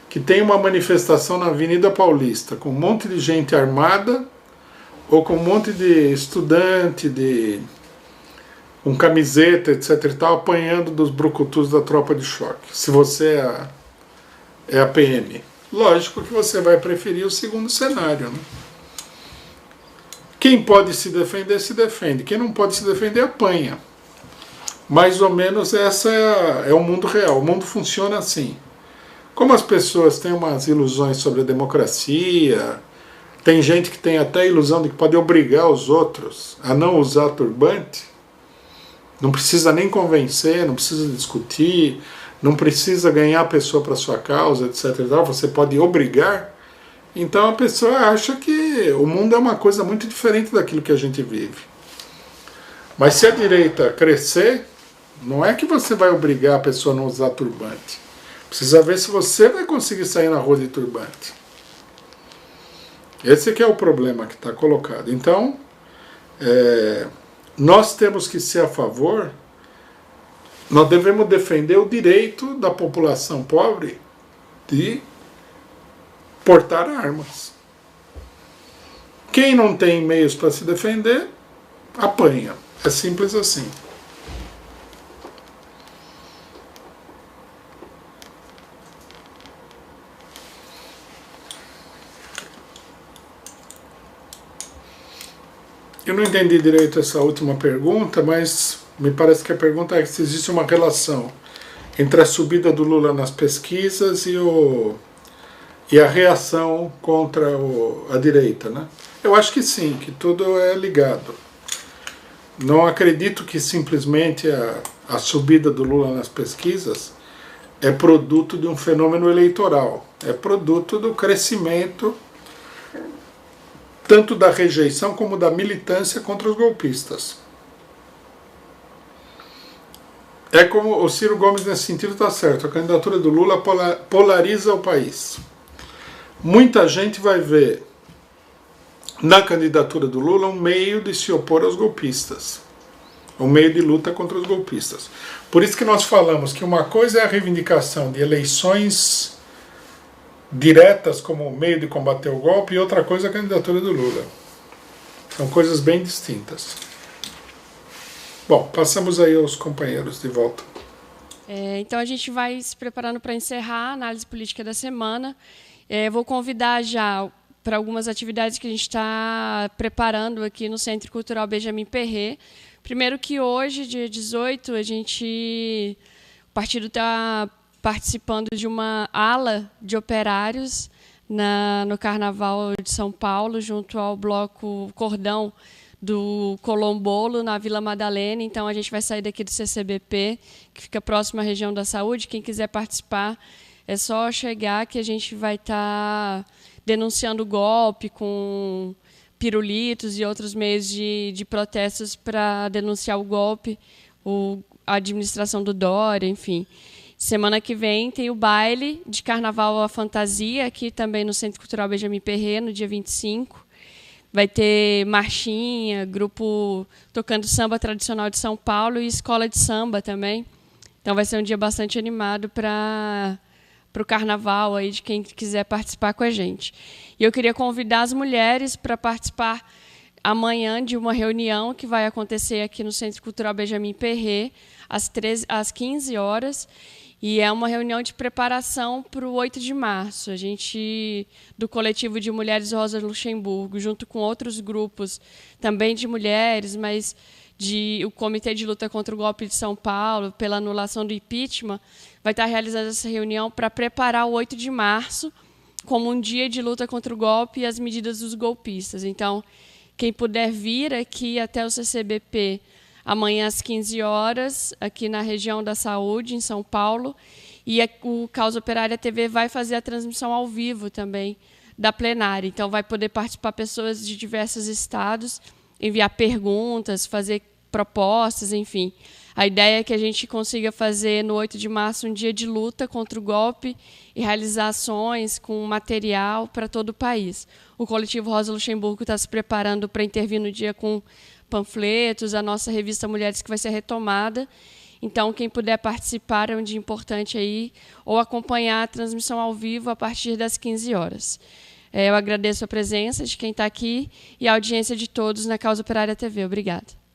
Que tenha uma manifestação na Avenida Paulista com um monte de gente armada ou com um monte de estudante, com camiseta, etc e tal, apanhando dos brucutus da tropa de choque? Se você é a PM. Lógico que você vai preferir o segundo cenário, né? Quem pode se defender, se defende. Quem não pode se defender, apanha. Mais ou menos essa é o mundo real. O mundo funciona assim. Como as pessoas têm umas ilusões sobre a democracia, tem gente que tem até a ilusão de que pode obrigar os outros a não usar turbante, não precisa nem convencer, não precisa discutir, não precisa ganhar a pessoa para sua causa, etc. Você pode obrigar. Então a pessoa acha que o mundo é uma coisa muito diferente daquilo que a gente vive. Mas se a direita crescer, não é que você vai obrigar a pessoa a não usar turbante. Precisa ver se você vai conseguir sair na rua de turbante. Esse que é o problema que está colocado. Então, nós temos que ser a favor, nós devemos defender o direito da população pobre de portar armas. Quem não tem meios para se defender, apanha. É simples assim. Eu não entendi direito essa última pergunta, mas me parece que a pergunta é se existe uma relação entre a subida do Lula nas pesquisas e a reação contra a direita, né? Eu acho que sim, que tudo é ligado. Não acredito que simplesmente a subida do Lula nas pesquisas é produto de um fenômeno eleitoral, é produto do crescimento tanto da rejeição como da militância contra os golpistas. É como o Ciro Gomes nesse sentido está certo, a candidatura do Lula polariza o país. Muita gente vai ver na candidatura do Lula um meio de se opor aos golpistas, um meio de luta contra os golpistas. Por isso que nós falamos que uma coisa é a reivindicação de eleições diretas como meio de combater o golpe e outra coisa é a candidatura do Lula. São coisas bem distintas. Bom, passamos aí aos companheiros de volta. Então a gente vai se preparando para encerrar a análise política da semana. Vou convidar já para algumas atividades que a gente está preparando aqui no Centro Cultural Benjamin Perret. Primeiro que hoje, dia 18, o partido está participando de uma ala de operários no Carnaval de São Paulo, junto ao bloco Cordão do Colombolo, na Vila Madalena. Então, a gente vai sair daqui do CCBP, que fica próximo à região da saúde. Quem quiser participar, é só chegar que a gente vai estar denunciando o golpe com pirulitos e outros meios de protestos para denunciar o golpe, a administração do Dória, enfim. Semana que vem tem o baile de Carnaval à Fantasia, aqui também no Centro Cultural Benjamin Perret, no dia 25. Vai ter marchinha, grupo tocando samba tradicional de São Paulo e escola de samba também. Então vai ser um dia bastante animado para o Carnaval, aí, de quem quiser participar com a gente. E eu queria convidar as mulheres para participar amanhã de uma reunião que vai acontecer aqui no Centro Cultural Benjamin Perret, às 15 horas. E é uma reunião de preparação para o 8 de março. A gente, do coletivo de Mulheres Rosa Luxemburgo, junto com outros grupos, também de mulheres, mas o Comitê de Luta contra o Golpe de São Paulo, pela anulação do impeachment, vai estar realizando essa reunião para preparar o 8 de março como um dia de luta contra o golpe e as medidas dos golpistas. Então, quem puder vir aqui até o CCBP amanhã às 15 horas, aqui na região da Saúde, em São Paulo. E o Causa Operária TV vai fazer a transmissão ao vivo também da plenária. Então, vai poder participar pessoas de diversos estados, enviar perguntas, fazer propostas, enfim. A ideia é que a gente consiga fazer, no 8 de março, um dia de luta contra o golpe e realizar ações com material para todo o país. O coletivo Rosa Luxemburgo está se preparando para intervir no dia com panfletos, a nossa revista Mulheres, que vai ser retomada. Então, quem puder participar é um dia importante aí, ou acompanhar a transmissão ao vivo a partir das 15 horas. Eu agradeço a presença de quem está aqui e a audiência de todos na Causa Operária TV. Obrigada.